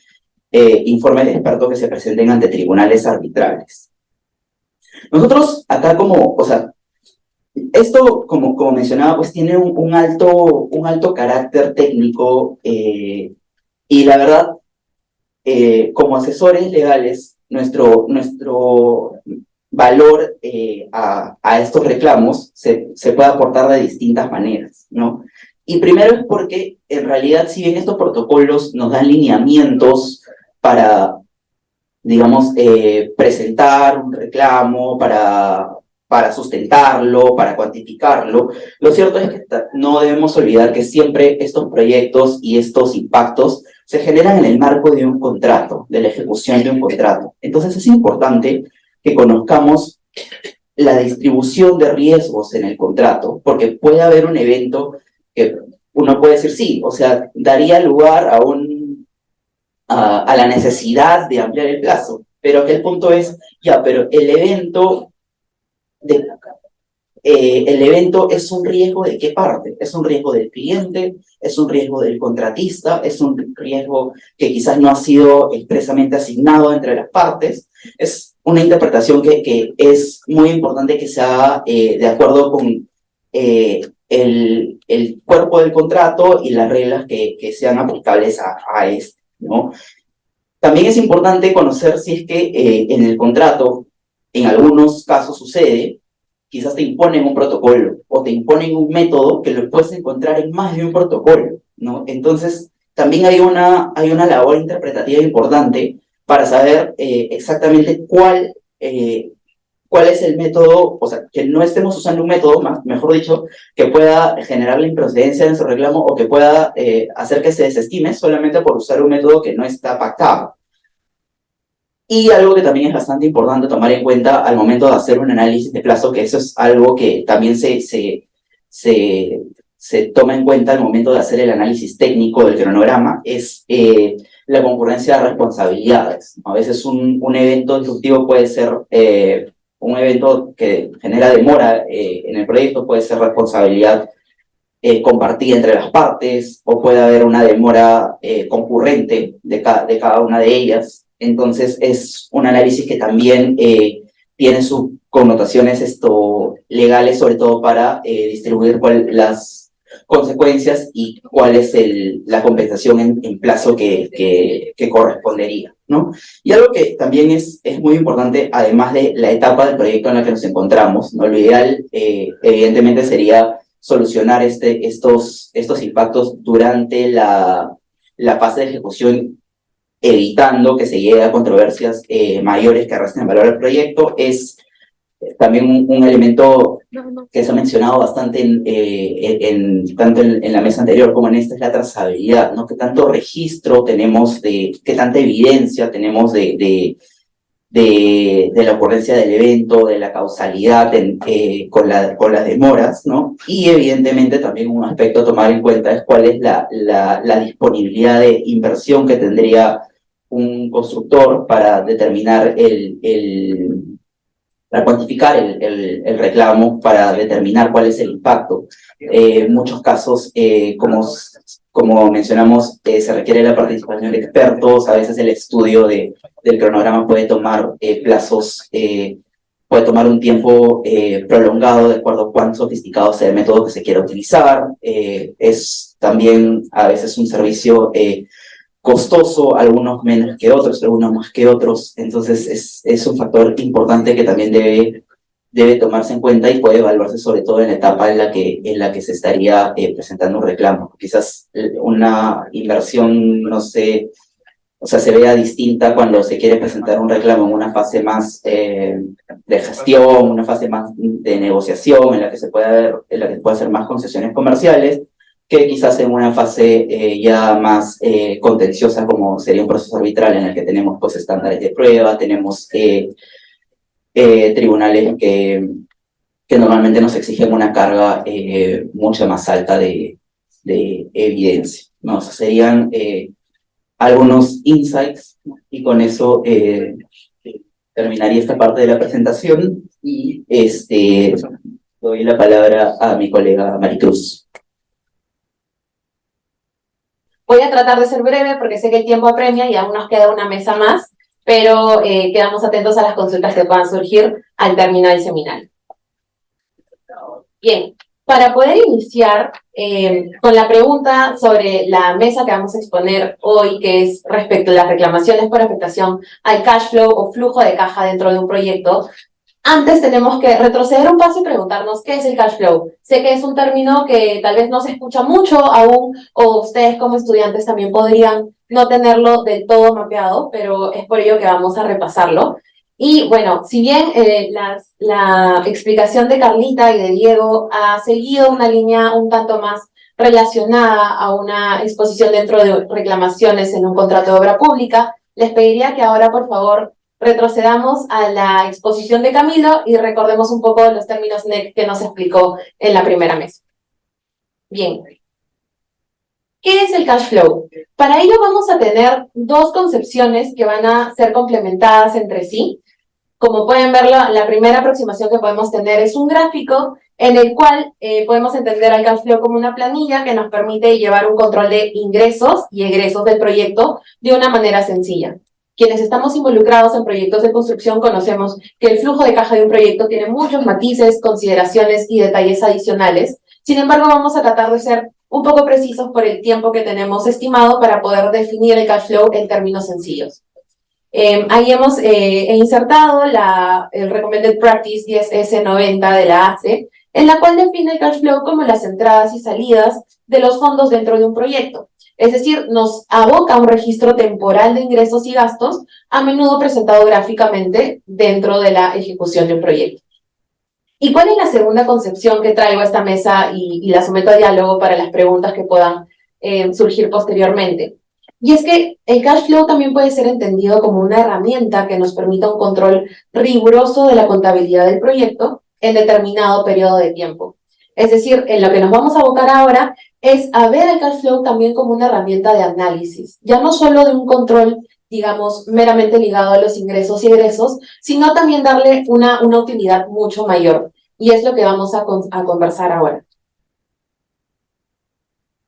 informes de expertos que se presenten ante tribunales arbitrales. Nosotros acá o sea, esto, como mencionaba, pues tiene un alto carácter técnico y la verdad, como asesores legales, nuestro valor a estos reclamos se puede aportar de distintas maneras, ¿no? Y primero es porque, en realidad, si bien estos protocolos nos dan lineamientos para, digamos, presentar un reclamo, para sustentarlo, para cuantificarlo, lo cierto es que no debemos olvidar que siempre estos proyectos y estos impactos se generan en el marco de un contrato, de la ejecución de un contrato. Entonces es importante que conozcamos la distribución de riesgos en el contrato, porque puede haber un evento que uno puede decir sí, o sea, daría lugar a la necesidad de ampliar el plazo, pero aquel punto es, ya, pero el evento es un riesgo de qué parte, es un riesgo del cliente, es un riesgo del contratista, es un riesgo que quizás no ha sido expresamente asignado entre las partes, es una interpretación que es muy importante que se haga de acuerdo con el cuerpo del contrato y las reglas que sean aplicables a este, ¿no? También es importante conocer si es que en el contrato, en algunos casos sucede, quizás te imponen un protocolo o te imponen un método que lo puedes encontrar en más de un protocolo, ¿no? Entonces, también hay una labor interpretativa importante para saber exactamente cuál es el método, o sea, que no estemos usando un método, mejor dicho, que pueda generar la improcedencia de nuestro reclamo o que pueda hacer que se desestime solamente por usar un método que no está pactado. Y algo que también es bastante importante tomar en cuenta al momento de hacer un análisis de plazo, que eso es algo que también se toma en cuenta al momento de hacer el análisis técnico del cronograma, es la concurrencia de responsabilidades. A veces un evento disruptivo puede ser un evento que genera demora en el proyecto, puede ser responsabilidad compartida entre las partes, o puede haber una demora concurrente de cada una de ellas. Entonces es un análisis que también tiene sus connotaciones legales, sobre todo para distribuir las consecuencias y cuál es la compensación en plazo que correspondería, ¿no? Y algo que también es muy importante, además de la etapa del proyecto en la que nos encontramos, ¿no? Lo ideal, evidentemente, sería solucionar estos impactos durante la fase de ejecución, evitando que se llegue a controversias mayores que arrastren valor al proyecto. Es también un elemento que se ha mencionado bastante tanto en la mesa anterior como en esta, es la trazabilidad, ¿no? ¿Qué tanto registro tenemos qué tanta evidencia tenemos de la ocurrencia del evento, de la causalidad con las demoras, ¿no? Y evidentemente también un aspecto a tomar en cuenta es cuál es la disponibilidad de inversión que tendría un constructor para determinar para cuantificar el reclamo, para determinar cuál es el impacto. En muchos casos, como mencionamos, se requiere la participación de expertos. A veces el estudio del cronograma puede tomar plazos, puede tomar un tiempo prolongado de acuerdo a cuán sofisticado sea el método que se quiera utilizar. Es también a veces un servicio costoso, algunos menos que otros, algunos más que otros. Entonces es un factor importante que también debe tomarse en cuenta y puede evaluarse sobre todo en la etapa en la que se estaría presentando un reclamo. Quizás una inversión, no sé, o sea, se vea distinta cuando se quiere presentar un reclamo en una fase más de gestión, una fase más de negociación, en la que se puede hacer más concesiones comerciales, que quizás en una fase ya más contenciosa, como sería un proceso arbitral en el que tenemos pues estándares de prueba, tenemos tribunales que normalmente nos exigen una carga mucho más alta de evidencia, ¿no? O sea, serían algunos insights, ¿no? Y con eso terminaría esta parte de la presentación y doy la palabra a mi colega Maricruz. Voy a tratar de ser breve porque sé que el tiempo apremia y aún nos queda una mesa más, pero quedamos atentos a las consultas que puedan surgir al terminar el seminario. Bien, para poder iniciar con la pregunta sobre la mesa que vamos a exponer hoy, que es respecto a las reclamaciones por afectación al cash flow o flujo de caja dentro de un proyecto, antes tenemos que retroceder un paso y preguntarnos qué es el cash flow. Sé que es un término que tal vez no se escucha mucho aún, o ustedes como estudiantes también podrían no tenerlo del todo mapeado, pero es por ello que vamos a repasarlo. Y bueno, si bien la explicación de Carlita y de Diego ha seguido una línea un tanto más relacionada a una exposición dentro de reclamaciones en un contrato de obra pública, les pediría que ahora, por favor, retrocedamos a la exposición de Camilo y recordemos un poco los términos que nos explicó en la primera mesa. Bien. ¿Qué es el cash flow? Para ello vamos a tener dos concepciones que van a ser complementadas entre sí. Como pueden ver, la primera aproximación que podemos tener es un gráfico en el cual podemos entender al cash flow como una planilla que nos permite llevar un control de ingresos y egresos del proyecto de una manera sencilla. Quienes estamos involucrados en proyectos de construcción conocemos que el flujo de caja de un proyecto tiene muchos matices, consideraciones y detalles adicionales. Sin embargo, vamos a tratar de ser un poco precisos por el tiempo que tenemos estimado para poder definir el cash flow en términos sencillos. Ahí hemos insertado el Recommended Practice 10S90 de la ACE, en la cual define el cash flow como las entradas y salidas de los fondos dentro de un proyecto. Es decir, nos aboca un registro temporal de ingresos y gastos, a menudo presentado gráficamente dentro de la ejecución de un proyecto. ¿Y cuál es la segunda concepción que traigo a esta mesa y la someto a diálogo para las preguntas que puedan surgir posteriormente? Y es que el cash flow también puede ser entendido como una herramienta que nos permita un control riguroso de la contabilidad del proyecto en determinado periodo de tiempo. Es decir, en lo que nos vamos a abocar ahora es a ver el cash flow también como una herramienta de análisis, ya no solo de un control, digamos, meramente ligado a los ingresos y egresos, sino también darle una utilidad mucho mayor. Y es lo que vamos a conversar ahora.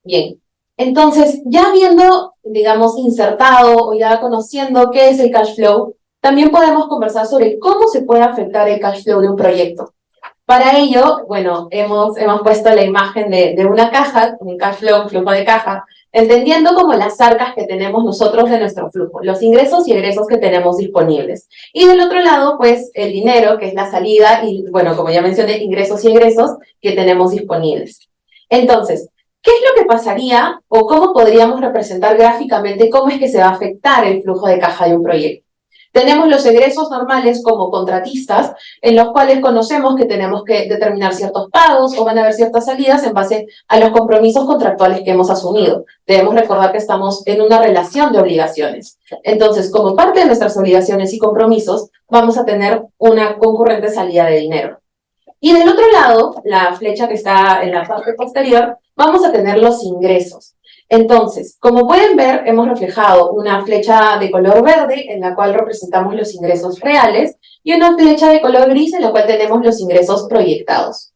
Bien. Entonces, ya habiendo, digamos, insertado o ya conociendo qué es el cash flow, también podemos conversar sobre cómo se puede afectar el cash flow de un proyecto. Para ello, bueno, hemos puesto la imagen de una caja, un cash flow, un flujo de caja, entendiendo como las arcas que tenemos nosotros de nuestro flujo, los ingresos y egresos que tenemos disponibles. Y del otro lado, pues, el dinero, que es la salida, y bueno, como ya mencioné, ingresos y egresos que tenemos disponibles. Entonces, ¿qué es lo que pasaría o cómo podríamos representar gráficamente cómo es que se va a afectar el flujo de caja de un proyecto? Tenemos los egresos normales como contratistas, en los cuales conocemos que tenemos que determinar ciertos pagos o van a haber ciertas salidas en base a los compromisos contractuales que hemos asumido. Debemos recordar que estamos en una relación de obligaciones. Entonces, como parte de nuestras obligaciones y compromisos, vamos a tener una concurrente salida de dinero. Y del otro lado, la flecha que está en la parte posterior, vamos a tener los ingresos. Entonces, como pueden ver, hemos reflejado una flecha de color verde en la cual representamos los ingresos reales y una flecha de color gris en la cual tenemos los ingresos proyectados.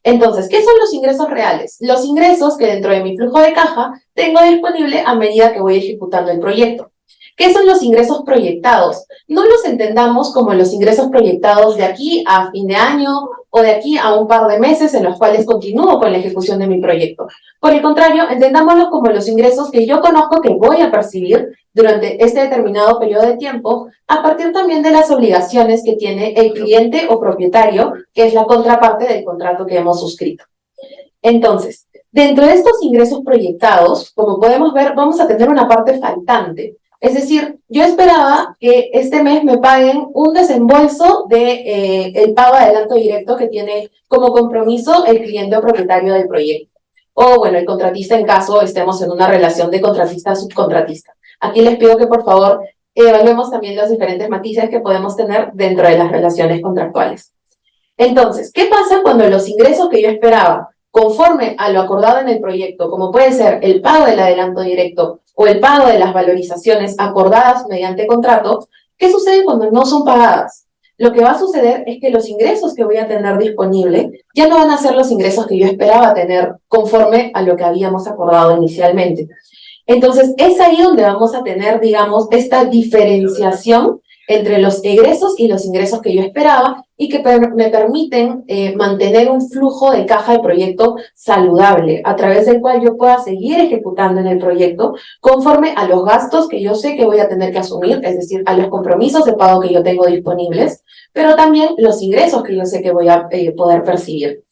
Entonces, ¿qué son los ingresos reales? Los ingresos que dentro de mi flujo de caja tengo disponible a medida que voy ejecutando el proyecto. ¿Qué son los ingresos proyectados? No los entendamos como los ingresos proyectados de aquí a fin de año o de aquí a un par de meses en los cuales continúo con la ejecución de mi proyecto. Por el contrario, entendámoslos como los ingresos que yo conozco que voy a percibir durante este determinado periodo de tiempo, a partir también de las obligaciones que tiene el cliente o propietario, que es la contraparte del contrato que hemos suscrito. Entonces, dentro de estos ingresos proyectados, como podemos ver, vamos a tener una parte faltante. Es decir, yo esperaba que este mes me paguen un desembolso de el pago de adelanto directo que tiene como compromiso el cliente o propietario del proyecto. o bueno, el contratista en caso estemos en una relación de contratista-subcontratista. Aquí les pido que por favor evaluemos también los diferentes matices que podemos tener dentro de las relaciones contractuales. Entonces, ¿qué pasa cuando los ingresos que yo esperaba, conforme a lo acordado en el proyecto, como puede ser el pago del adelanto directo o el pago de las valorizaciones acordadas mediante contrato, qué sucede cuando no son pagadas? Lo que va a suceder es que los ingresos que voy a tener disponible ya no van a ser los ingresos que yo esperaba tener conforme a lo que habíamos acordado inicialmente. Entonces, es ahí donde vamos a tener, digamos, esta diferenciación entre los egresos y los ingresos que yo esperaba y que me permiten mantener un flujo de caja de proyecto saludable, a través del cual yo pueda seguir ejecutando en el proyecto conforme a los gastos que yo sé que voy a tener que asumir, es decir, a los compromisos de pago que yo tengo disponibles, pero también los ingresos que yo sé que voy a poder percibir.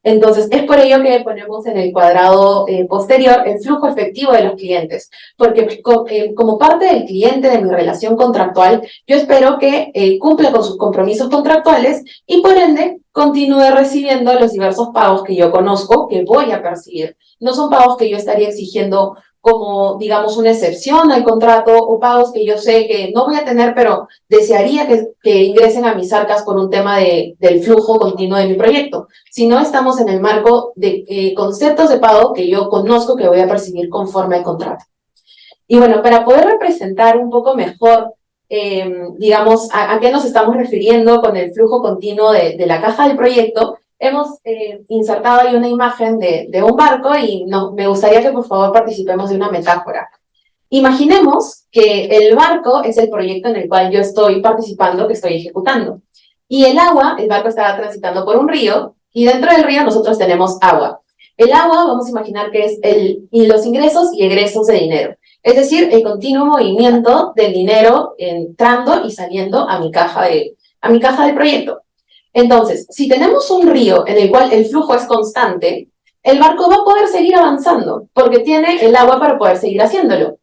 Entonces, es por ello que ponemos en el cuadrado posterior el flujo efectivo de los clientes, porque como parte del cliente de mi relación contractual, yo espero que cumpla con sus compromisos contractuales y por ende continúe recibiendo los diversos pagos que yo conozco que voy a percibir. No son pagos que yo estaría exigiendo como, digamos, una excepción al contrato o pagos que yo sé que no voy a tener, pero desearía que ingresen a mis arcas por un tema del flujo continuo de mi proyecto. Si no, estamos en el marco de conceptos de pago que yo conozco que voy a percibir conforme al contrato. Y bueno, para poder representar un poco mejor, digamos, a qué nos estamos refiriendo con el flujo continuo de la caja del proyecto, hemos insertado ahí una imagen de un barco y me gustaría que por favor participemos de una metáfora. Imaginemos que el barco es el proyecto en el cual yo estoy participando, que estoy ejecutando. Y el barco está transitando por un río y dentro del río nosotros tenemos agua. El agua, vamos a imaginar que es los ingresos y egresos de dinero. Es decir, el continuo movimiento del dinero entrando y saliendo a mi caja del proyecto. Entonces, si tenemos un río en el cual el flujo es constante, el barco va a poder seguir avanzando porque tiene el agua para poder seguir haciéndolo.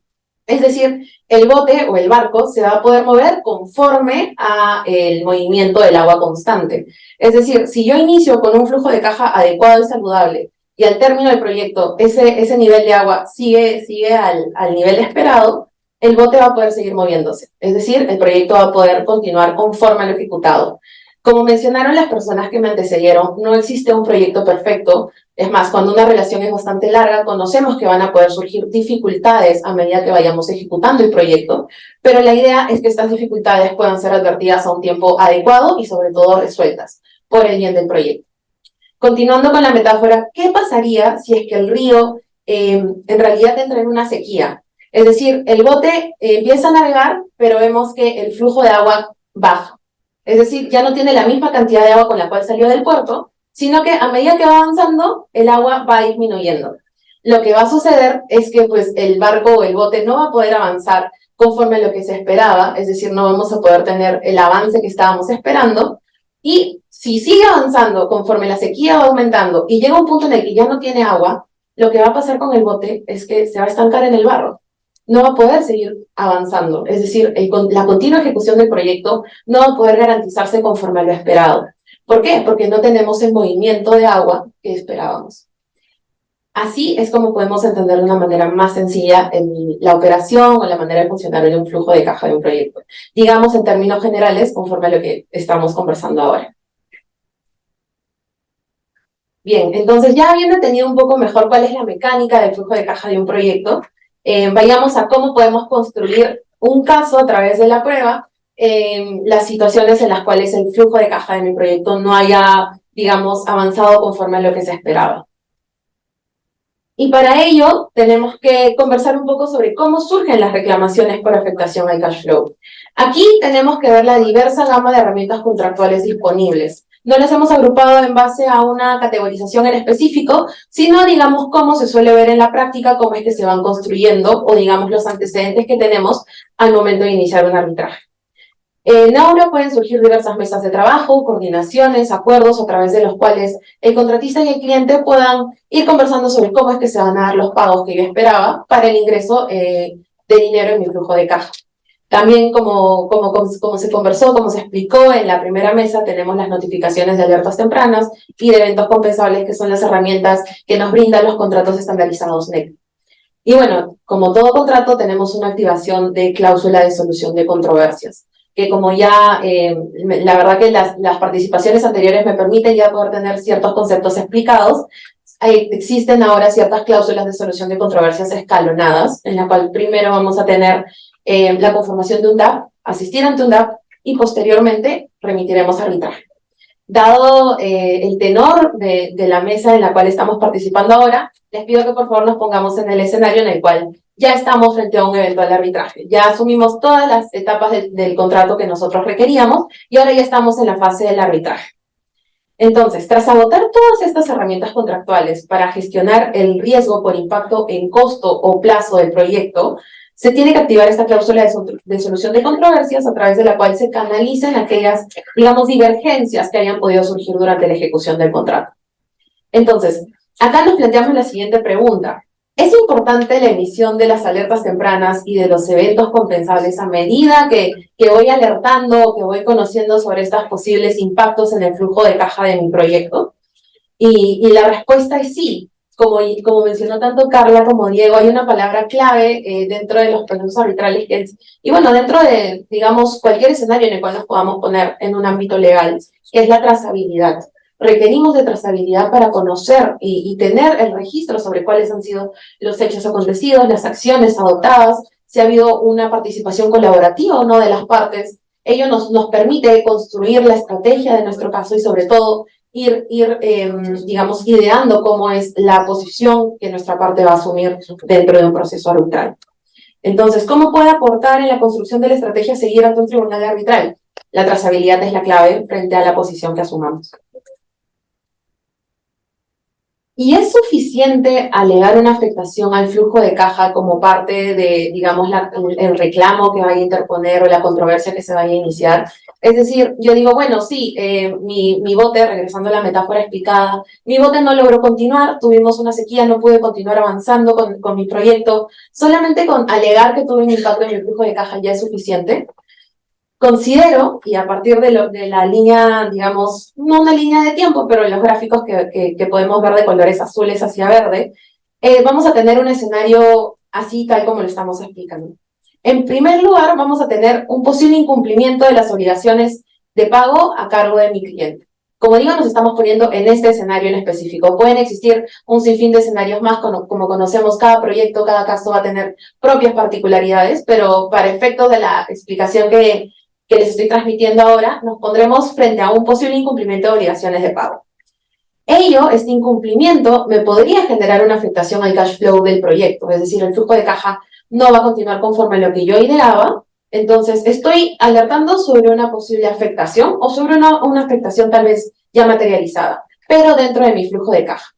Es decir, el bote o el barco se va a poder mover conforme al movimiento del agua constante. Es decir, si yo inicio con un flujo de caja adecuado y saludable y al término del proyecto ese nivel de agua sigue al nivel esperado, el bote va a poder seguir moviéndose. Es decir, el proyecto va a poder continuar conforme a lo ejecutado. Como mencionaron las personas que me antecedieron, no existe un proyecto perfecto. Es más, cuando una relación es bastante larga, conocemos que van a poder surgir dificultades a medida que vayamos ejecutando el proyecto, pero la idea es que estas dificultades puedan ser advertidas a un tiempo adecuado y sobre todo resueltas por el bien del proyecto. Continuando con la metáfora, ¿qué pasaría si es que el río en realidad entra en una sequía? Es decir, el bote empieza a navegar, pero vemos que el flujo de agua baja. Es decir, ya no tiene la misma cantidad de agua con la cual salió del puerto, sino que a medida que va avanzando, el agua va disminuyendo. Lo que va a suceder es que pues, el barco o el bote no va a poder avanzar conforme a lo que se esperaba, es decir, no vamos a poder tener el avance que estábamos esperando, y si sigue avanzando conforme la sequía va aumentando y llega un punto en el que ya no tiene agua, lo que va a pasar con el bote es que se va a estancar en el barro. No va a poder seguir avanzando. Es decir, la continua ejecución del proyecto no va a poder garantizarse conforme a lo esperado. ¿Por qué? Porque no tenemos el movimiento de agua que esperábamos. Así es como podemos entender de una manera más sencilla la operación o la manera de funcionar de un flujo de caja de un proyecto. Digamos en términos generales, conforme a lo que estamos conversando ahora. Bien, entonces ya habiendo entendido un poco mejor cuál es la mecánica del flujo de caja de un proyecto, vayamos a cómo podemos construir un caso a través de la prueba, las situaciones en las cuales el flujo de caja de mi proyecto no haya, digamos, avanzado conforme a lo que se esperaba. Y para ello tenemos que conversar un poco sobre cómo surgen las reclamaciones por afectación al cash flow. Aquí tenemos que ver la diversa gama de herramientas contractuales disponibles. No las hemos agrupado en base a una categorización en específico, sino digamos cómo se suele ver en la práctica, cómo es que se van construyendo o digamos los antecedentes que tenemos al momento de iniciar un arbitraje. En Aura pueden surgir diversas mesas de trabajo, coordinaciones, acuerdos a través de los cuales el contratista y el cliente puedan ir conversando sobre cómo es que se van a dar los pagos que yo esperaba para el ingreso de dinero en mi flujo de caja. También, como se conversó, como se explicó en la primera mesa, tenemos las notificaciones de alertas tempranas y de eventos compensables, que son las herramientas que nos brindan los contratos estandarizados NEC. Y bueno, como todo contrato, tenemos una activación de cláusula de solución de controversias, que como ya, la verdad que las participaciones anteriores me permiten ya poder tener ciertos conceptos explicados. Existen ahora ciertas cláusulas de solución de controversias escalonadas, en la cual primero vamos a tener la conformación de un DAP, asistir ante un DAP y posteriormente remitiremos arbitraje. Dado el tenor de la mesa en la cual estamos participando ahora, les pido que por favor nos pongamos en el escenario en el cual ya estamos frente a un eventual arbitraje. Ya asumimos todas las etapas del contrato que nosotros requeríamos y ahora ya estamos en la fase del arbitraje. Entonces, tras agotar todas estas herramientas contractuales para gestionar el riesgo por impacto en costo o plazo del proyecto, se tiene que activar esta cláusula de solución de controversias a través de la cual se canalicen aquellas, digamos, divergencias que hayan podido surgir durante la ejecución del contrato. Entonces, acá nos planteamos la siguiente pregunta. ¿Es importante la emisión de las alertas tempranas y de los eventos compensables a medida que voy alertando, que voy conociendo sobre estos posibles impactos en el flujo de caja de mi proyecto? Y la respuesta es sí. Como mencionó tanto Carla como Diego, hay una palabra clave dentro de los procesos arbitrales que es, y bueno, dentro de, digamos, cualquier escenario en el cual nos podamos poner en un ámbito legal, que es la trazabilidad. Requerimos de trazabilidad para conocer y tener el registro sobre cuáles han sido los hechos acontecidos, las acciones adoptadas, si ha habido una participación colaborativa o no de las partes. Ello nos permite construir la estrategia de nuestro caso y sobre todo digamos, ideando cómo es la posición que nuestra parte va a asumir dentro de un proceso arbitral. Entonces, ¿cómo puede aportar en la construcción de la estrategia seguir ante un tribunal arbitral? La trazabilidad es la clave frente a la posición que asumamos. ¿Y es suficiente alegar una afectación al flujo de caja como parte de, digamos, el reclamo que vaya a interponer o la controversia que se vaya a iniciar? Es decir, yo digo, bueno, sí, mi bote, regresando a la metáfora explicada, mi bote no logró continuar, tuvimos una sequía, no pude continuar avanzando con mi proyecto. Solamente con alegar que tuve un impacto en mi flujo de caja ya es suficiente. Considero, y a partir de la línea, digamos, no una línea de tiempo, pero los gráficos que podemos ver de colores azules hacia verde, vamos a tener un escenario así tal como lo estamos explicando. En primer lugar, vamos a tener un posible incumplimiento de las obligaciones de pago a cargo de mi cliente. Como digo, nos estamos poniendo en este escenario en específico. Pueden existir un sinfín de escenarios más, como conocemos, cada proyecto, cada caso va a tener propias particularidades, pero para efectos de la explicación que les estoy transmitiendo ahora, nos pondremos frente a un posible incumplimiento de obligaciones de pago. Este incumplimiento me podría generar una afectación al cash flow del proyecto, es decir, el flujo de caja no va a continuar conforme a lo que yo ideaba, entonces estoy alertando sobre una posible afectación o sobre una afectación tal vez ya materializada, pero dentro de mi flujo de caja.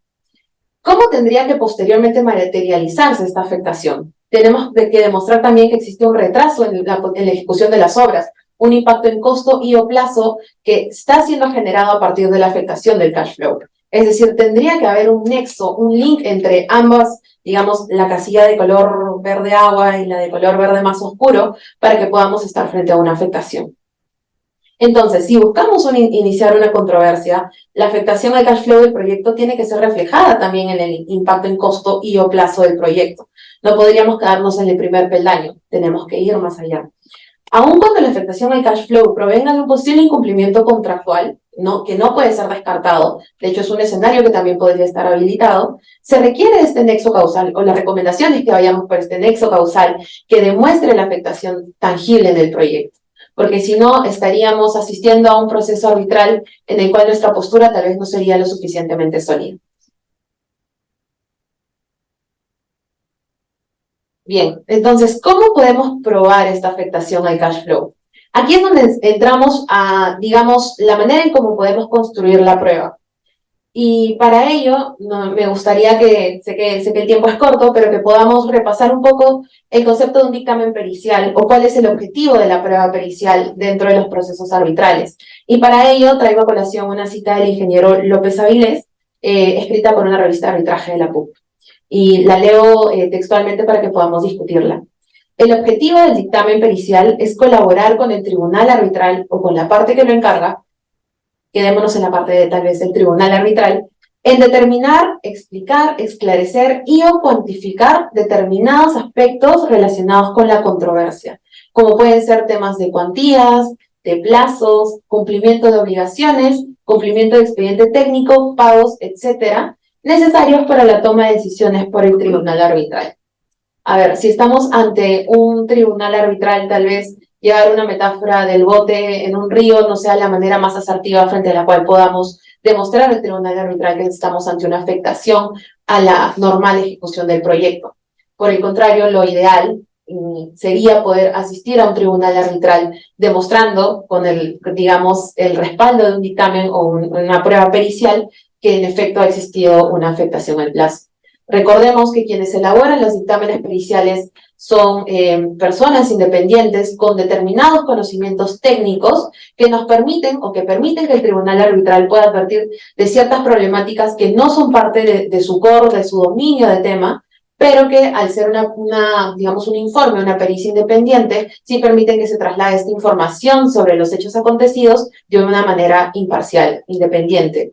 ¿Cómo tendría que posteriormente materializarse esta afectación? Tenemos que demostrar también que existe un retraso en la ejecución de las obras, un impacto en costo y o plazo que está siendo generado a partir de la afectación del cash flow. Es decir, tendría que haber un nexo, un link entre ambas, digamos, la casilla de color verde agua y la de color verde más oscuro, para que podamos estar frente a una afectación. Entonces, si buscamos iniciar una controversia, la afectación al cash flow del proyecto tiene que ser reflejada también en el impacto en costo y o plazo del proyecto. No podríamos quedarnos en el primer peldaño, tenemos que ir más allá. Aun cuando la afectación al cash flow provenga de un posible incumplimiento contractual, que no puede ser descartado, de hecho es un escenario que también podría estar habilitado, se requiere este nexo causal, o la recomendación es que vayamos por este nexo causal que demuestre la afectación tangible en el proyecto, porque si no estaríamos asistiendo a un proceso arbitral en el cual nuestra postura tal vez no sería lo suficientemente sólida. Bien, entonces, ¿cómo podemos probar esta afectación al cash flow? Aquí es donde entramos a, digamos, la manera en cómo podemos construir la prueba. Y para ello, me gustaría sé que el tiempo es corto, pero que podamos repasar un poco el concepto de un dictamen pericial o cuál es el objetivo de la prueba pericial dentro de los procesos arbitrales. Y para ello traigo a colación una cita del ingeniero López Avilés, escrita por una revista de arbitraje de la PUC. Y la leo textualmente para que podamos discutirla. El objetivo del dictamen pericial es colaborar con el tribunal arbitral o con la parte que lo encarga, quedémonos en la parte de tal vez del tribunal arbitral, en determinar, explicar, esclarecer y o cuantificar determinados aspectos relacionados con la controversia, como pueden ser temas de cuantías, de plazos, cumplimiento de obligaciones, cumplimiento de expediente técnico, pagos, etcétera, necesarios para la toma de decisiones por el tribunal arbitral. A ver, si estamos ante un tribunal arbitral, tal vez llevar una metáfora del bote en un río no sea la manera más asertiva frente a la cual podamos demostrar al tribunal arbitral que estamos ante una afectación a la normal ejecución del proyecto. Por el contrario, lo ideal sería poder asistir a un tribunal arbitral demostrando con digamos, el respaldo de un dictamen o una prueba pericial que en efecto ha existido una afectación al plazo. Recordemos que quienes elaboran los dictámenes periciales son personas independientes con determinados conocimientos técnicos que nos permiten o que permiten que el tribunal arbitral pueda advertir de ciertas problemáticas que no son parte de su core, de su dominio de tema, pero que al ser digamos, un informe, una pericia independiente, sí permiten que se traslade esta información sobre los hechos acontecidos de una manera imparcial, independiente.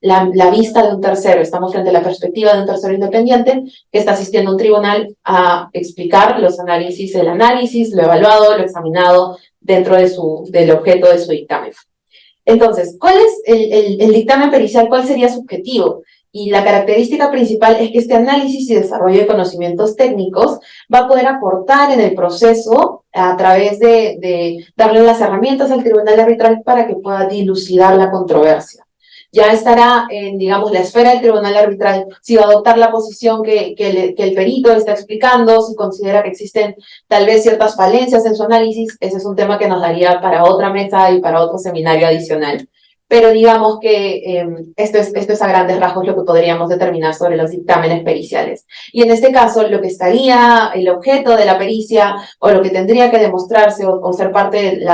La vista de un tercero, estamos frente a la perspectiva de un tercero independiente que está asistiendo a un tribunal a explicar el análisis, lo evaluado, lo examinado dentro del objeto de su dictamen. Entonces, ¿cuál es el dictamen pericial? ¿Cuál sería su objetivo? Y la característica principal es que este análisis y desarrollo de conocimientos técnicos va a poder aportar en el proceso a través de darle las herramientas al tribunal arbitral para que pueda dilucidar la controversia. Ya estará en, digamos, la esfera del tribunal arbitral si va a adoptar la posición que el perito está explicando, si considera que existen tal vez ciertas falencias en su análisis. Ese es un tema que nos daría para otra mesa y para otro seminario adicional. Pero digamos que esto es a grandes rasgos lo que podríamos determinar sobre los dictámenes periciales. Y en este caso, lo que estaría el objeto de la pericia o lo que tendría que demostrarse o ser parte de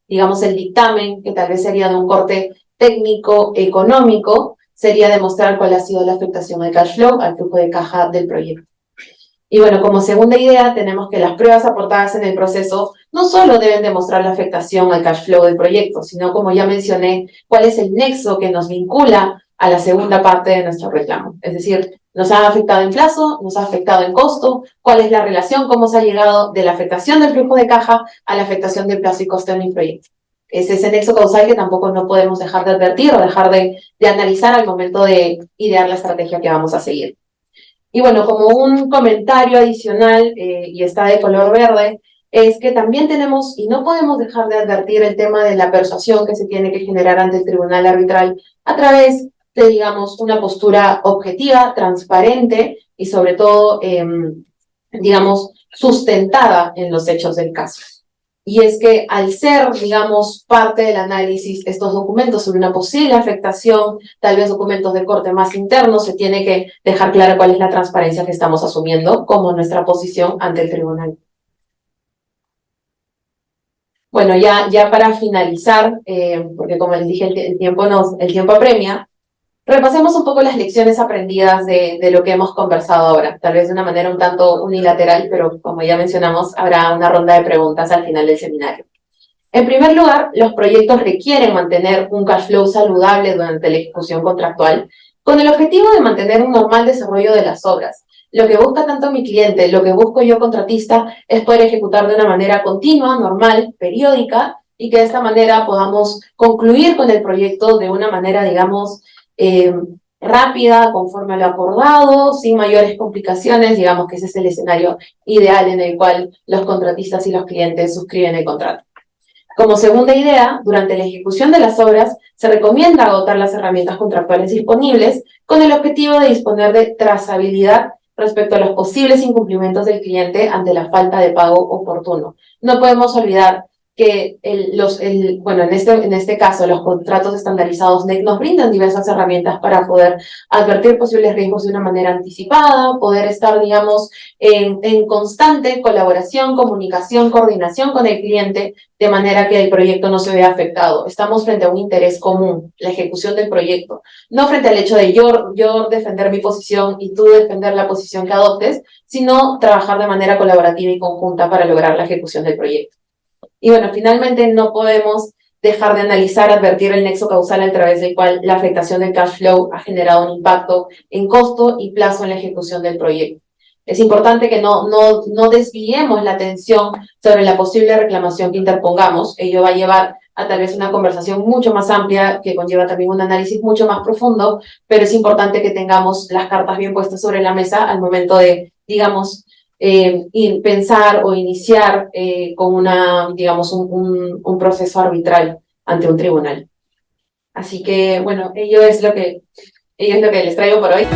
digamos, el dictamen, que tal vez sería de un corte técnico, económico, sería demostrar cuál ha sido la afectación al cash flow, al flujo de caja del proyecto. Y bueno, como segunda idea, tenemos que las pruebas aportadas en el proceso no solo deben demostrar la afectación al cash flow del proyecto, sino, como ya mencioné, cuál es el nexo que nos vincula a la segunda parte de nuestro reclamo. Es decir, nos ha afectado en plazo, nos ha afectado en costo, cuál es la relación, cómo se ha llegado de la afectación del flujo de caja a la afectación del plazo y costo en mi proyecto. Es ese nexo causal que tampoco no podemos dejar de advertir o dejar de analizar al momento de idear la estrategia que vamos a seguir. Y bueno, como un comentario adicional, y está de color verde, es que también tenemos, y no podemos dejar de advertir el tema de la persuasión que se tiene que generar ante el tribunal arbitral a través de, digamos, una postura objetiva, transparente y sobre todo, digamos, sustentada en los hechos del caso. Y es que al ser, digamos, parte del análisis, estos documentos sobre una posible afectación, tal vez documentos de corte más interno, se tiene que dejar clara cuál es la transparencia que estamos asumiendo como nuestra posición ante el tribunal. Bueno, ya para finalizar, porque como les dije, el tiempo apremia, repasemos un poco las lecciones aprendidas de lo que hemos conversado ahora, tal vez de una manera un tanto unilateral, pero como ya mencionamos, habrá una ronda de preguntas al final del seminario. En primer lugar, los proyectos requieren mantener un cash flow saludable durante la ejecución contractual, con el objetivo de mantener un normal desarrollo de las obras. Lo que busca tanto mi cliente, lo que busco yo contratista, es poder ejecutar de una manera continua, normal, periódica, y que de esta manera podamos concluir con el proyecto de una manera, digamos, rápida, conforme a lo acordado, sin mayores complicaciones. Digamos que ese es el escenario ideal en el cual los contratistas y los clientes suscriben el contrato. Como segunda idea, durante la ejecución de las obras, se recomienda agotar las herramientas contractuales disponibles con el objetivo de disponer de trazabilidad respecto a los posibles incumplimientos del cliente ante la falta de pago oportuno. No podemos olvidar que bueno, en este caso, los contratos estandarizados NEC nos brindan diversas herramientas para poder advertir posibles riesgos de una manera anticipada, poder estar, digamos, en constante colaboración, comunicación, coordinación con el cliente, de manera que el proyecto no se vea afectado. Estamos frente a un interés común, la ejecución del proyecto, no frente al hecho de yo defender mi posición y tú defender la posición que adoptes, sino trabajar de manera colaborativa y conjunta para lograr la ejecución del proyecto. Y bueno, finalmente no podemos dejar de analizar, advertir el nexo causal a través del cual la afectación del cash flow ha generado un impacto en costo y plazo en la ejecución del proyecto. Es importante que no desviemos la atención sobre la posible reclamación que interpongamos. Ello va a llevar a tal vez una conversación mucho más amplia, que conlleva también un análisis mucho más profundo, pero es importante que tengamos las cartas bien puestas sobre la mesa al momento de, digamos, y pensar o iniciar con digamos, un proceso arbitral ante un tribunal. Así que, bueno, ello es lo que les traigo por hoy.